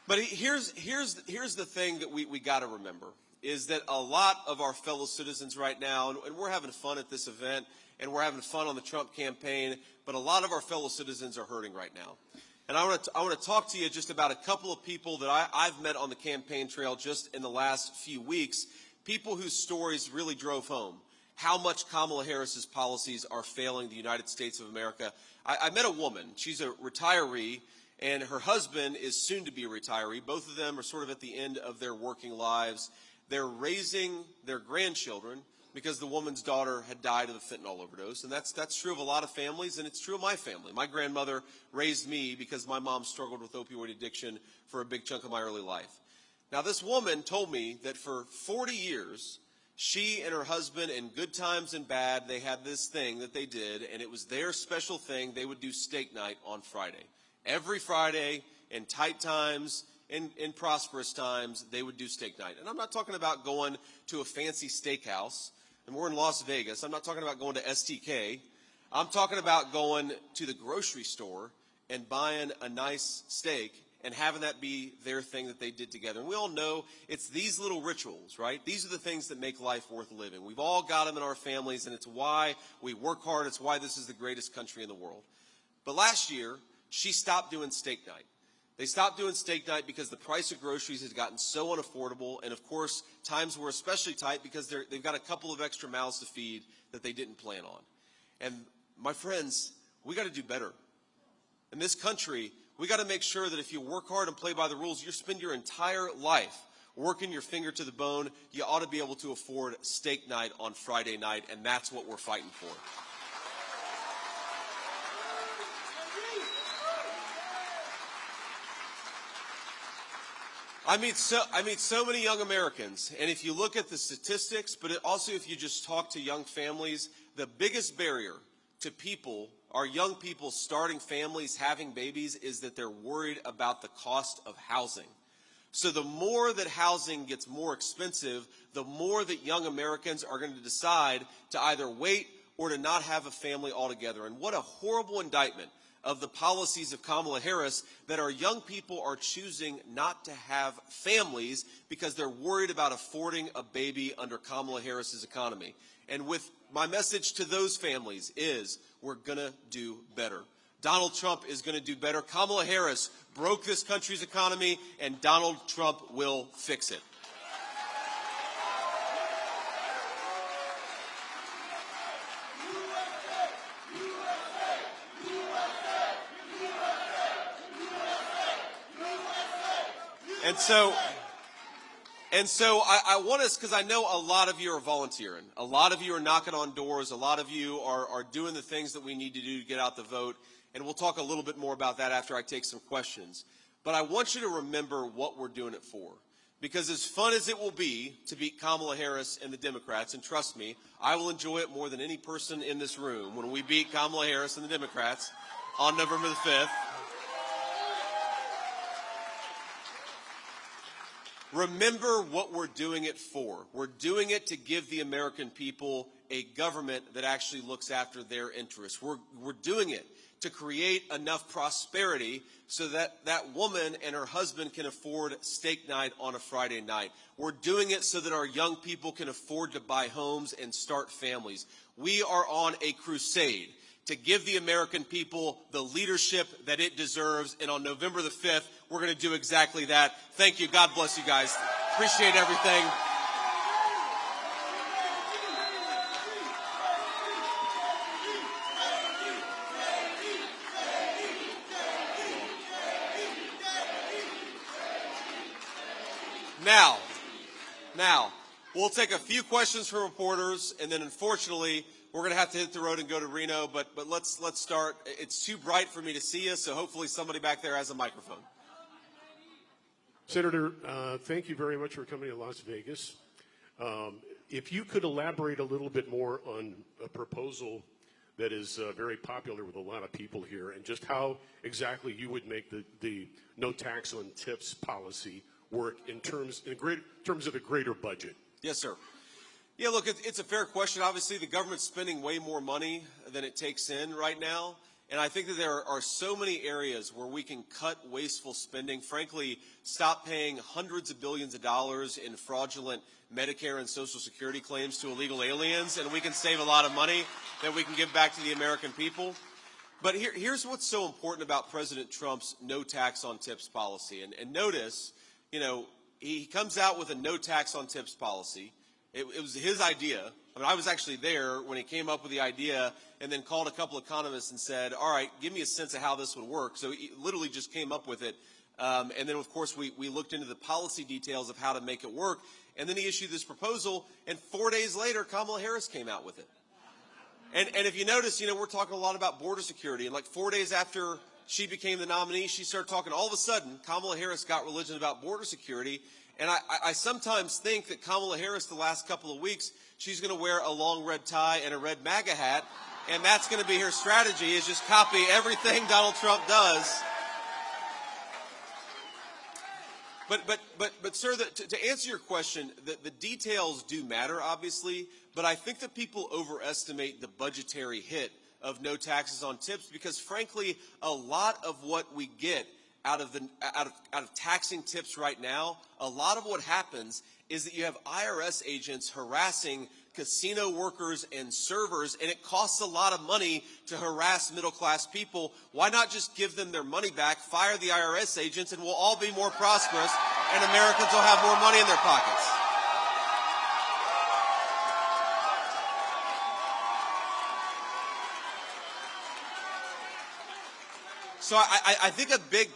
But here's the thing that we got to remember, is that a lot of our fellow citizens right now, and we're having fun at this event, and we're having fun on the Trump campaign, but a lot of our fellow citizens are hurting right now. And I want to talk to you just about a couple of people that I've met on the campaign trail just in the last few weeks, people whose stories really drove home how much Kamala Harris's policies are failing the United States of America. I met a woman. She's a retiree, and her husband is soon to be a retiree. Both of them are sort of at the end of their working lives. They're raising their grandchildren because the woman's daughter had died of a fentanyl overdose. And that's true of a lot of families, and it's true of my family. My grandmother raised me because my mom struggled with opioid addiction for a big chunk of my early life. Now, this woman told me that for 40 years, she and her husband, in good times and bad, they had this thing that they did, and it was their special thing. They would do steak night on Friday. Every Friday, in tight times, in prosperous times, they would do steak night. And I'm not talking about going to a fancy steakhouse, and we're in Las Vegas. I'm not talking about going to STK. I'm talking about going to the grocery store and buying a nice steak and having that be their thing that they did together. And we all know it's these little rituals, right? These are the things that make life worth living. We've all got them in our families, and it's why we work hard. It's why this is the greatest country in the world. But last year, she stopped doing steak night. They stopped doing steak night because the price of groceries has gotten so unaffordable, and of course, times were especially tight because they've got a couple of extra mouths to feed that they didn't plan on. And my friends, we got to do better. In this country, we got to make sure that if you work hard and play by the rules, you spend your entire life working your finger to the bone, you ought to be able to afford steak night on Friday night, and that's what we're fighting for. I meet so many young Americans, and if you look at the statistics, but also if you just talk to young families, the biggest barrier to people, our young people starting families, having babies, is that they're worried about the cost of housing. So the more that housing gets more expensive, the more that young Americans are going to decide to either wait or to not have a family altogether. And what a horrible indictment of the policies of Kamala Harris that our young people are choosing not to have families because they're worried about affording a baby under Kamala Harris's economy. And with my message to those families is we're going to do better. Donald Trump is going to do better. Kamala Harris broke this country's economy, and Donald Trump will fix it. And so I want us, because I know a lot of you are volunteering. A lot of you are knocking on doors. A lot of you are doing the things that we need to do to get out the vote. And we'll talk a little bit more about that after I take some questions. But I want you to remember what we're doing it for. Because as fun as it will be to beat Kamala Harris and the Democrats, and trust me, I will enjoy it more than any person in this room when we beat Kamala Harris and the Democrats on November the 5th. Remember what we're doing it for. We're doing it to give the American people a government that actually looks after their interests. We're doing it to create enough prosperity so that that woman and her husband can afford steak night on a Friday night. We're doing it so that our young people can afford to buy homes and start families. We are on a crusade to give the American people the leadership that it deserves. And on November the 5th, we're going to do exactly that. Thank you. God bless you guys. Appreciate everything. Now, we'll take a few questions from reporters, and then unfortunately, we're going to have to hit the road and go to Reno, but let's start. It's too bright for me to see you, so hopefully somebody back there has a microphone. Senator, thank you very much for coming to Las Vegas. If you could elaborate a little bit more on a proposal that is very popular with a lot of people here, and just how exactly you would make the no tax on tips policy work in terms of a greater budget. Yes, sir. Yeah, look, it's a fair question. Obviously, the government's spending way more money than it takes in right now. And I think that there are so many areas where we can cut wasteful spending. Frankly, stop paying hundreds of billions of dollars in fraudulent Medicare and Social Security claims to illegal aliens, and we can save a lot of money that we can give back to the American people. But here's what's so important about President Trump's no tax on tips policy. And notice, you know, he comes out with a no tax on tips policy. It was his idea. I mean, I was actually there when he came up with the idea and then called a couple of economists and said, all right, give me a sense of how this would work. So he literally just came up with it. And then, of course, we looked into the policy details of how to make it work. And then he issued this proposal, and 4 days later, Kamala Harris came out with it. And if you notice, you know, we're talking a lot about border security. And like 4 days after she became the nominee, she started talking. All of a sudden, Kamala Harris got religion about border security. And I sometimes think that Kamala Harris, the last couple of weeks, she's going to wear a long red tie and a red MAGA hat. And that's going to be her strategy, is just copy everything Donald Trump does. But sir, to answer your question, the details do matter, obviously. But I think that people overestimate the budgetary hit of no taxes on tips because, frankly, a lot of what we get out of taxing tips right now, a lot of what happens is that you have IRS agents harassing casino workers and servers, and it costs a lot of money to harass middle-class people. Why not just give them their money back, fire the IRS agents, and we'll all be more prosperous, and Americans will have more money in their pockets? So I think a big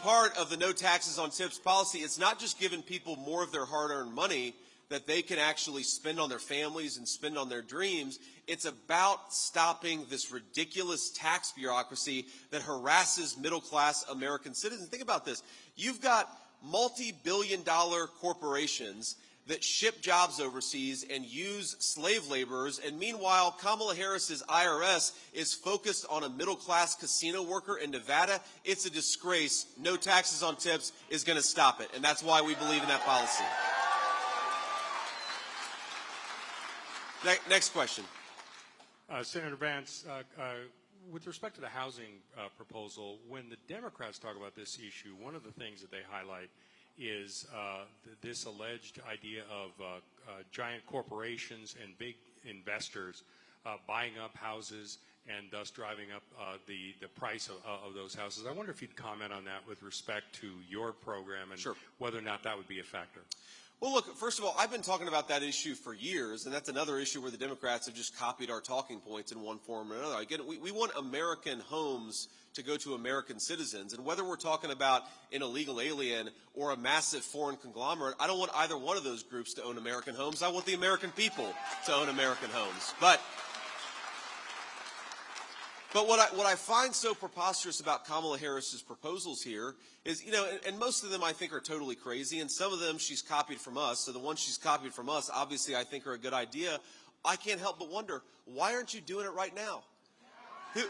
part of the no taxes on tips policy is not just giving people more of their hard-earned money that they can actually spend on their families and spend on their dreams. It's about stopping this ridiculous tax bureaucracy that harasses middle-class American citizens. Think about this. You've got multi-billion-dollar corporations that ship jobs overseas and use slave laborers, and meanwhile, Kamala Harris's IRS is focused on a middle-class casino worker in Nevada. It's a disgrace. No taxes on tips is going to stop it, and that's why we believe in that policy. Next question. Senator Vance, with respect to the housing proposal, when the Democrats talk about this issue, one of the things that they highlight is this alleged idea of giant corporations and big investors buying up houses and thus driving up the price of those houses. I wonder if you'd comment on that with respect to your program and Sure. whether or not that would be a factor. Well, look, first of all, I've been talking about that issue for years, and that's another issue where the Democrats have just copied our talking points in one form or another. Again, we want American homes to go to American citizens, and whether we're talking about an illegal alien or a massive foreign conglomerate, I don't want either one of those groups to own American homes. I want the American people to own American homes. But what I find so preposterous about Kamala Harris's proposals here is, and most of them I think are totally crazy, and some of them she's copied from us. So the ones she's copied from us, obviously I think are a good idea. I can't help but wonder, why aren't you doing it right now? Who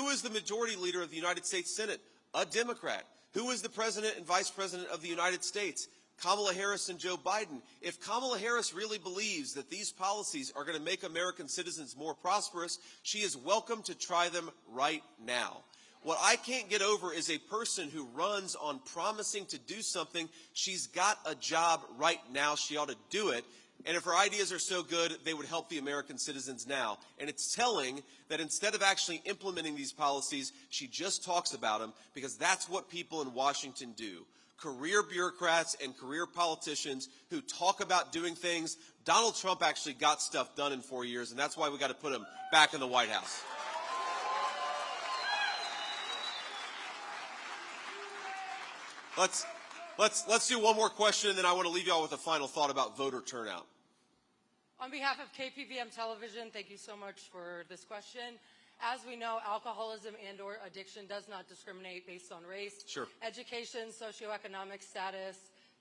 is the majority leader of the United States Senate? A Democrat. Who is the president and vice president of the United States? Kamala Harris and Joe Biden. If Kamala Harris really believes that these policies are going to make American citizens more prosperous, she is welcome to try them right now. What I can't get over is a person who runs on promising to do something. She's got a job right now. She ought to do it. And if her ideas are so good, they would help the American citizens now. And it's telling that instead of actually implementing these policies, she just talks about them, because that's what people in Washington do. Career bureaucrats and career politicians who talk about doing things. Donald Trump actually got stuff done in 4 years, and that's why we got to put him back in the White House. Let's do one more question, and then I want to leave y'all with a final thought about voter turnout. On behalf of KPVM Television, thank you so much for this question. As we know, alcoholism and/or addiction does not discriminate based on race, Sure. education, socioeconomic status,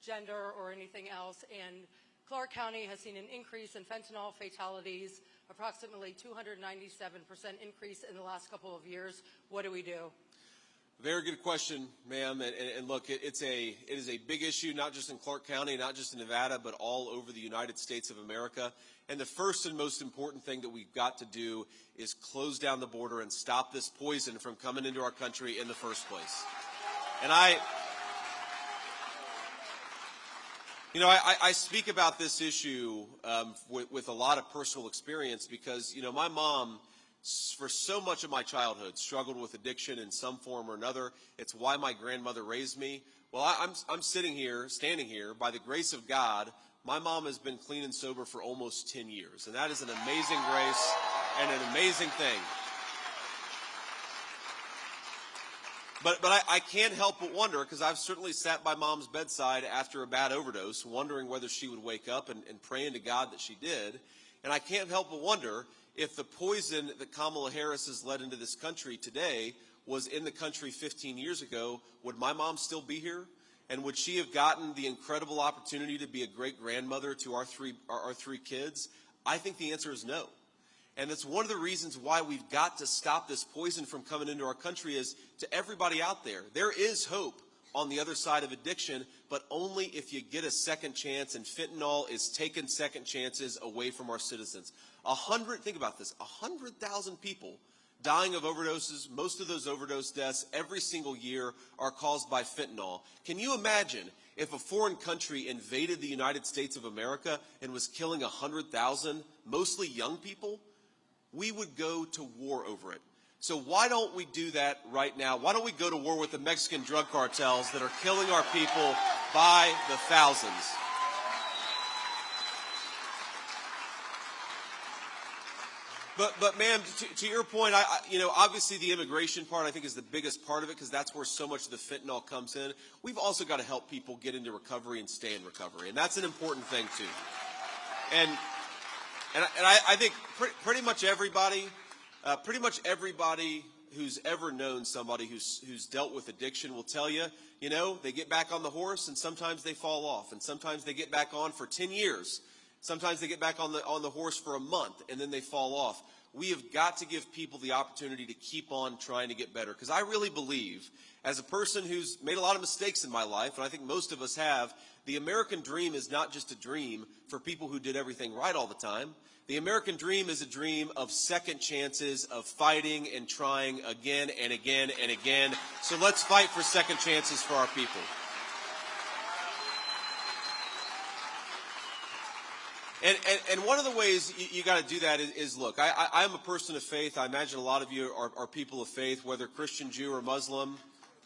gender, or anything else. And Clark County has seen an increase in fentanyl fatalities, approximately 297% increase in the last couple of years. What do we do? Very good question, ma'am. And look, it is a big issue, not just in Clark County, not just in Nevada, but all over the United States of America. And the first and most important thing that we've got to do is close down the border and stop this poison from coming into our country in the first place. And I speak about this issue with a lot of personal experience because, my mom, for so much of my childhood, struggled with addiction in some form or another. It's why my grandmother raised me. Well, I'm standing here, by the grace of God. My mom has been clean and sober for almost 10 years, and that is an amazing grace and an amazing thing. But I can't help but wonder, because I've certainly sat by Mom's bedside after a bad overdose, wondering whether she would wake up and praying to God that she did. And I can't help but wonder if the poison that Kamala Harris has led into this country today was in the country 15 years ago, would my mom still be here? And would she have gotten the incredible opportunity to be a great-grandmother to our three kids? I think the answer is no. And that's one of the reasons why we've got to stop this poison from coming into our country. Is to everybody out there, there is hope on the other side of addiction, but only if you get a second chance, and fentanyl is taking second chances away from our citizens. Think about this, 100,000 people dying of overdoses. Most of those overdose deaths every single year are caused by fentanyl. Can you imagine if a foreign country invaded the United States of America and was killing 100,000, mostly young people? We would go to war over it. So why don't we do that right now? Why don't we go to war with the Mexican drug cartels that are killing our people by the thousands? But ma'am, to your point, obviously the immigration part I think is the biggest part of it because that's where so much of the fentanyl comes in. We've also got to help people get into recovery and stay in recovery, and that's an important thing too. And I think pretty much everybody who's ever known somebody who's dealt with addiction will tell you, they get back on the horse and sometimes they fall off, and sometimes they get back on for 10 years. Sometimes they get back on the horse for a month and then they fall off. We have got to give people the opportunity to keep on trying to get better. Because I really believe, as a person who's made a lot of mistakes in my life, and I think most of us have, the American dream is not just a dream for people who did everything right all the time. The American dream is a dream of second chances, of fighting and trying again and again and again. So let's fight for second chances for our people. And one of the ways you got to do that is look, I'm a person of faith. I imagine a lot of you are people of faith, whether Christian, Jew, or Muslim.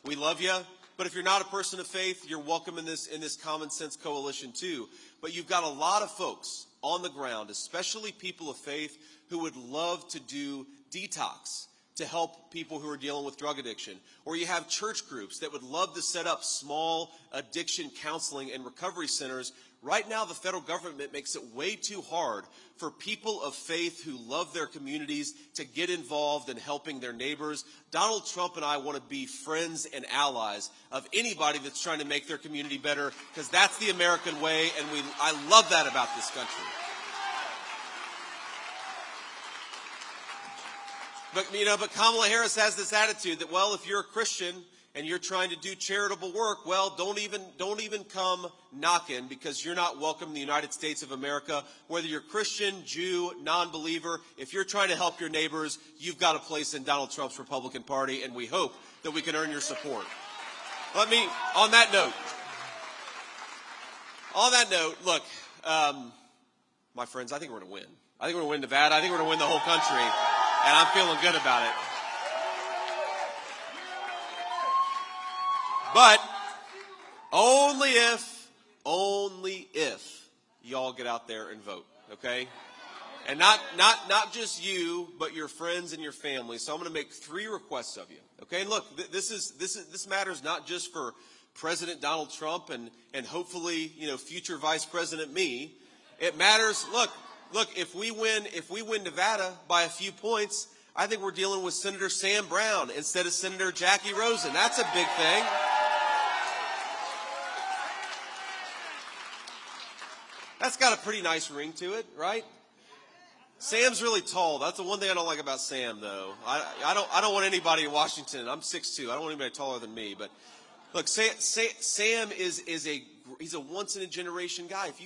We love you. But if you're not a person of faith, you're welcome in this common sense coalition too. But you've got a lot of folks on the ground, especially people of faith, who would love to do detox to help people who are dealing with drug addiction. Or you have church groups that would love to set up small addiction counseling and recovery centers. Right now, the federal government makes it way too hard for people of faith who love their communities to get involved in helping their neighbors. Donald Trump and I want to be friends and allies of anybody that's trying to make their community better, because that's the American way, and I love that about this country. But Kamala Harris has this attitude that, well, if you're a Christian and you're trying to do charitable work, well, don't even come knocking, because you're not welcome in the United States of America. Whether you're Christian, Jew, non-believer, if you're trying to help your neighbors, you've got a place in Donald Trump's Republican Party, and we hope that we can earn your support. On that note, look, my friends, I think we're going to win. I think we're going to win Nevada. I think we're going to win the whole country, and I'm feeling good about it. But only if y'all get out there and vote, okay? And not just you, but your friends and your family. So I'm going to make 3 requests of you, okay? And look, this matters not just for President Donald Trump and hopefully, future Vice President me. It matters. Look, if we win Nevada by a few points, I think we're dealing with Senator Sam Brown instead of Senator Jackie Rosen. That's a big thing. That's got a pretty nice ring to it, right? Sam's really tall. That's the one thing I don't like about Sam, though. I don't want anybody in Washington. I'm 6'2". I don't want anybody taller than me. But look, Sam he's a once in a generation guy. If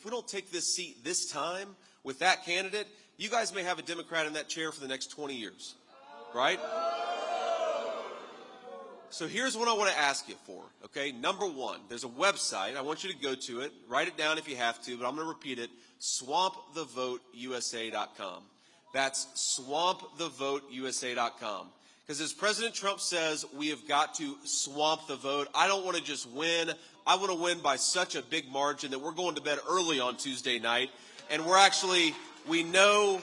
we don't take this seat this time with that candidate, you guys may have a Democrat in that chair for the next 20 years, right? So here's what I want to ask you for, okay? Number 1, there's a website. I want you to go to it. Write it down if you have to, but I'm going to repeat it. swampthevoteusa.com. That's swampthevoteusa.com. Because as President Trump says, we have got to swamp the vote. I don't want to just win. I want to win by such a big margin that we're going to bed early on Tuesday night. And we know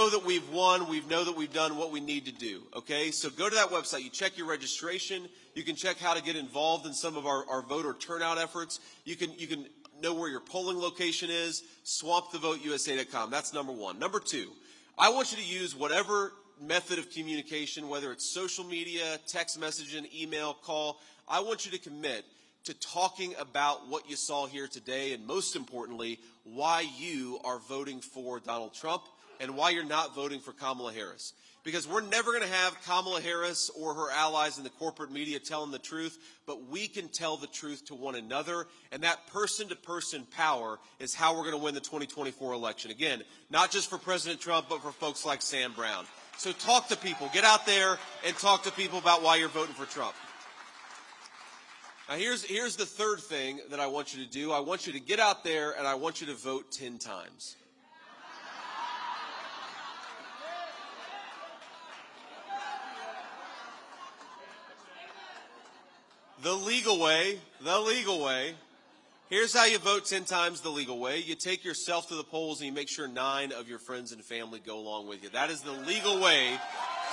that we've won. We know that we've done what we need to do, okay? So go to that website. You check your registration. You can check how to get involved in some of our voter turnout efforts. You can know where your polling location is, swampthevoteusa.com. That's number 1. Number 2, I want you to use whatever method of communication, whether it's social media, text messaging, email, call. I want you to commit to talking about what you saw here today, and most importantly, why you are voting for Donald Trump and why you're not voting for Kamala Harris. Because we're never going to have Kamala Harris or her allies in the corporate media telling the truth, but we can tell the truth to one another, and that person-to-person power is how we're going to win the 2024 election. Again, not just for President Trump, but for folks like Sam Brown. So talk to people. Get out there and talk to people about why you're voting for Trump. Now, here's the third thing that I want you to do. I want you to get out there, and I want you to vote 10 times. The legal way Here's how you vote 10 times the legal way. You take yourself to the polls and you make sure 9 of your friends and family go along with you. That is the legal way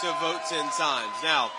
to vote 10 times. Now,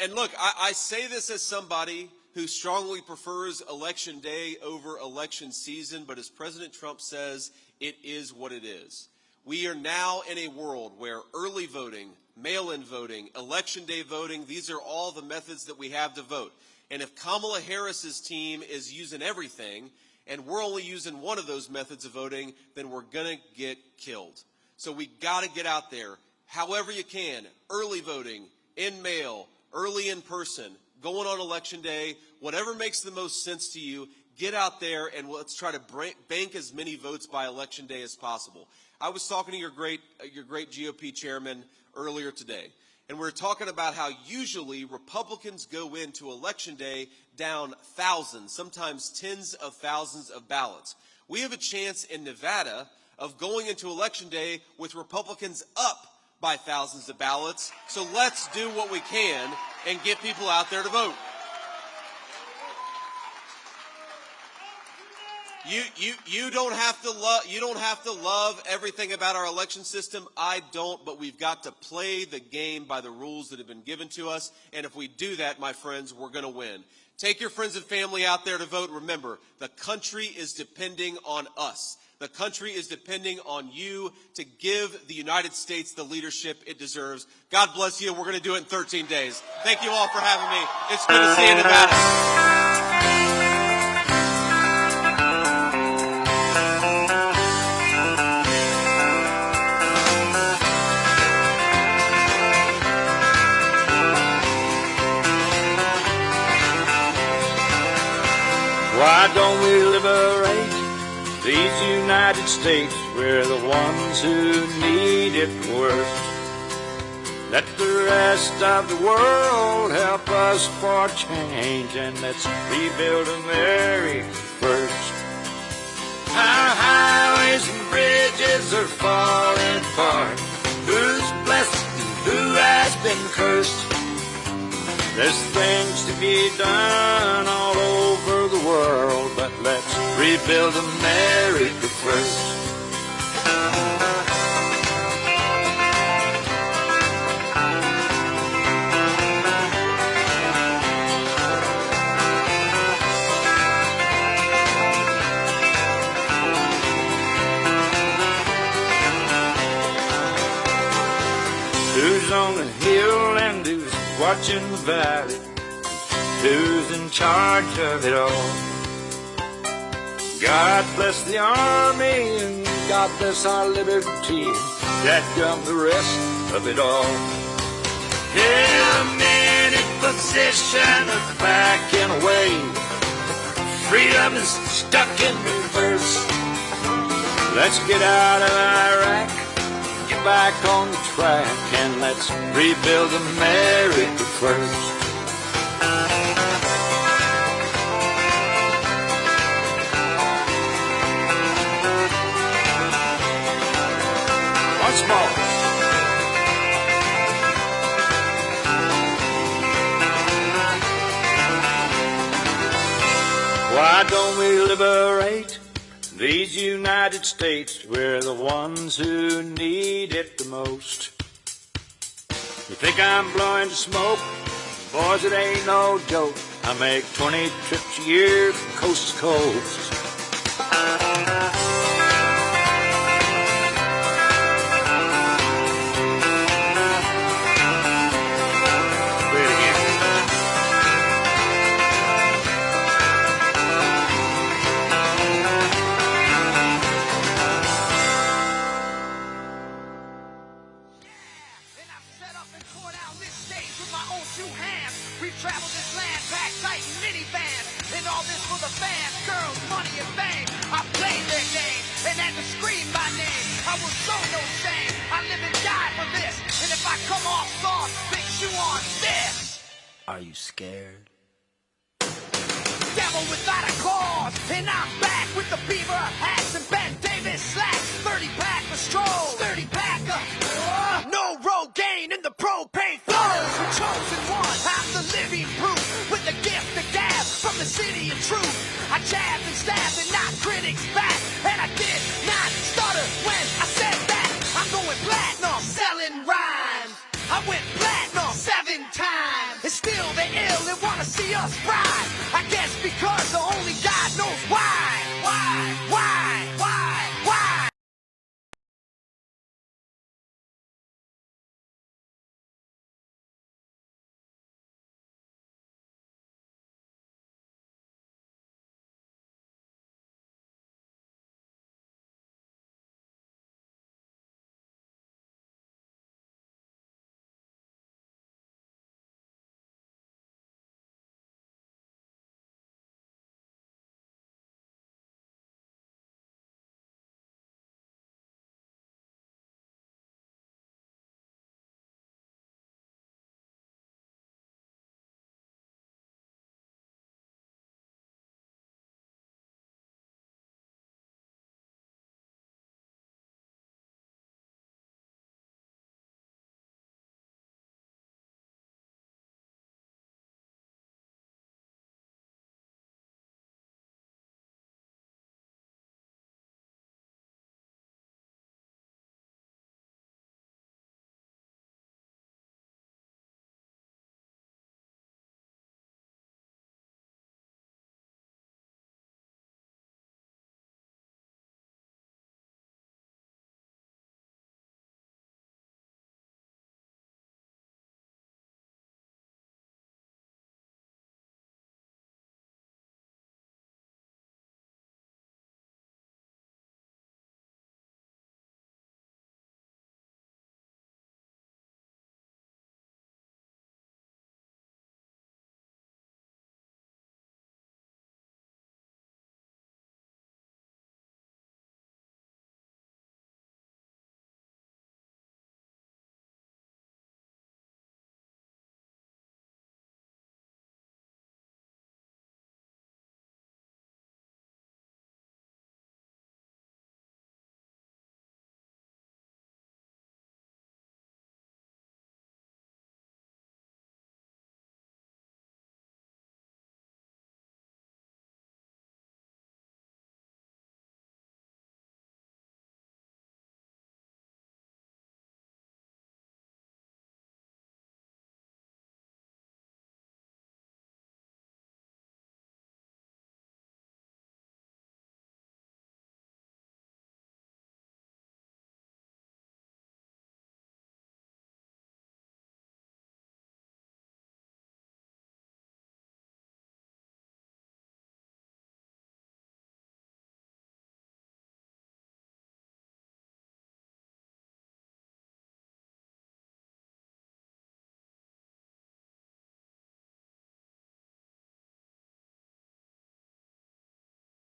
and look, I say this as somebody who strongly prefers election day over election season, but as President Trump says, it is what it is. We are now in a world where early voting, mail-in voting, election day voting, these are all the methods that we have to vote. And if Kamala Harris's team is using everything and we're only using one of those methods of voting, then we're going to get killed. So we got to get out there, however you can, early voting, in mail, early in person, going on election day, whatever makes the most sense to you, get out there and let's try to bank as many votes by election day as possible. I was talking to your great GOP chairman earlier today. And we're talking about how usually Republicans go into Election Day down thousands, sometimes tens of thousands of ballots. We have a chance in Nevada of going into Election Day with Republicans up by thousands of ballots. So let's do what we can and get people out there to vote. You don't have to love everything about our election system. I don't, but we've got to play the game by the rules that have been given to us. And if we do that, my friends, we're going to win. Take your friends and family out there to vote. Remember, the country is depending on us. The country is depending on you to give the United States the leadership it deserves. God bless you. We're going to do it in 13 days. Thank you all for having me. It's good to see you in Nevada. Why don't we liberate these United States? We're the ones who need it worst. Let the rest of the world help us for change, and let's rebuild America first. Our highways and bridges are falling apart. Who's blessed and who has been cursed? There's things to be done all over the world, but let's rebuild America first. Who's on the hill and who's watching the valley? Who's in charge of it all? God bless the army and God bless our liberty. That comes the rest of it all. Yeah, men in position are backing away. Freedom is stuck in reverse. Let's get out of Iraq, get back on the track, and let's rebuild America first. Once more. Why don't we liberate these United States? We're the ones who need it the most. You think I'm blowing smoke? Boys, it ain't no joke. I make 20 trips a year from coast to coast. Travel this land, pack tight in minivans, and all this for the fans, girls, money, and fame. I played their game, and had to scream my name. I will show no shame. I live and die for this, and if I come off soft, fix you on this. Are you scared? Devil without a cause, and I'm back with the beaver hats and Ben Davis slacks. 30-pack for strolls, 30-pack no Rogaine in the propane flows. The chosen one, I'm the living proof with the gift of gab from music's back, and I did not stutter when I said that. I'm going platinum, selling rhymes. I went platinum 7 times, and still they ill and wanna see us rise. I guess because only God knows why.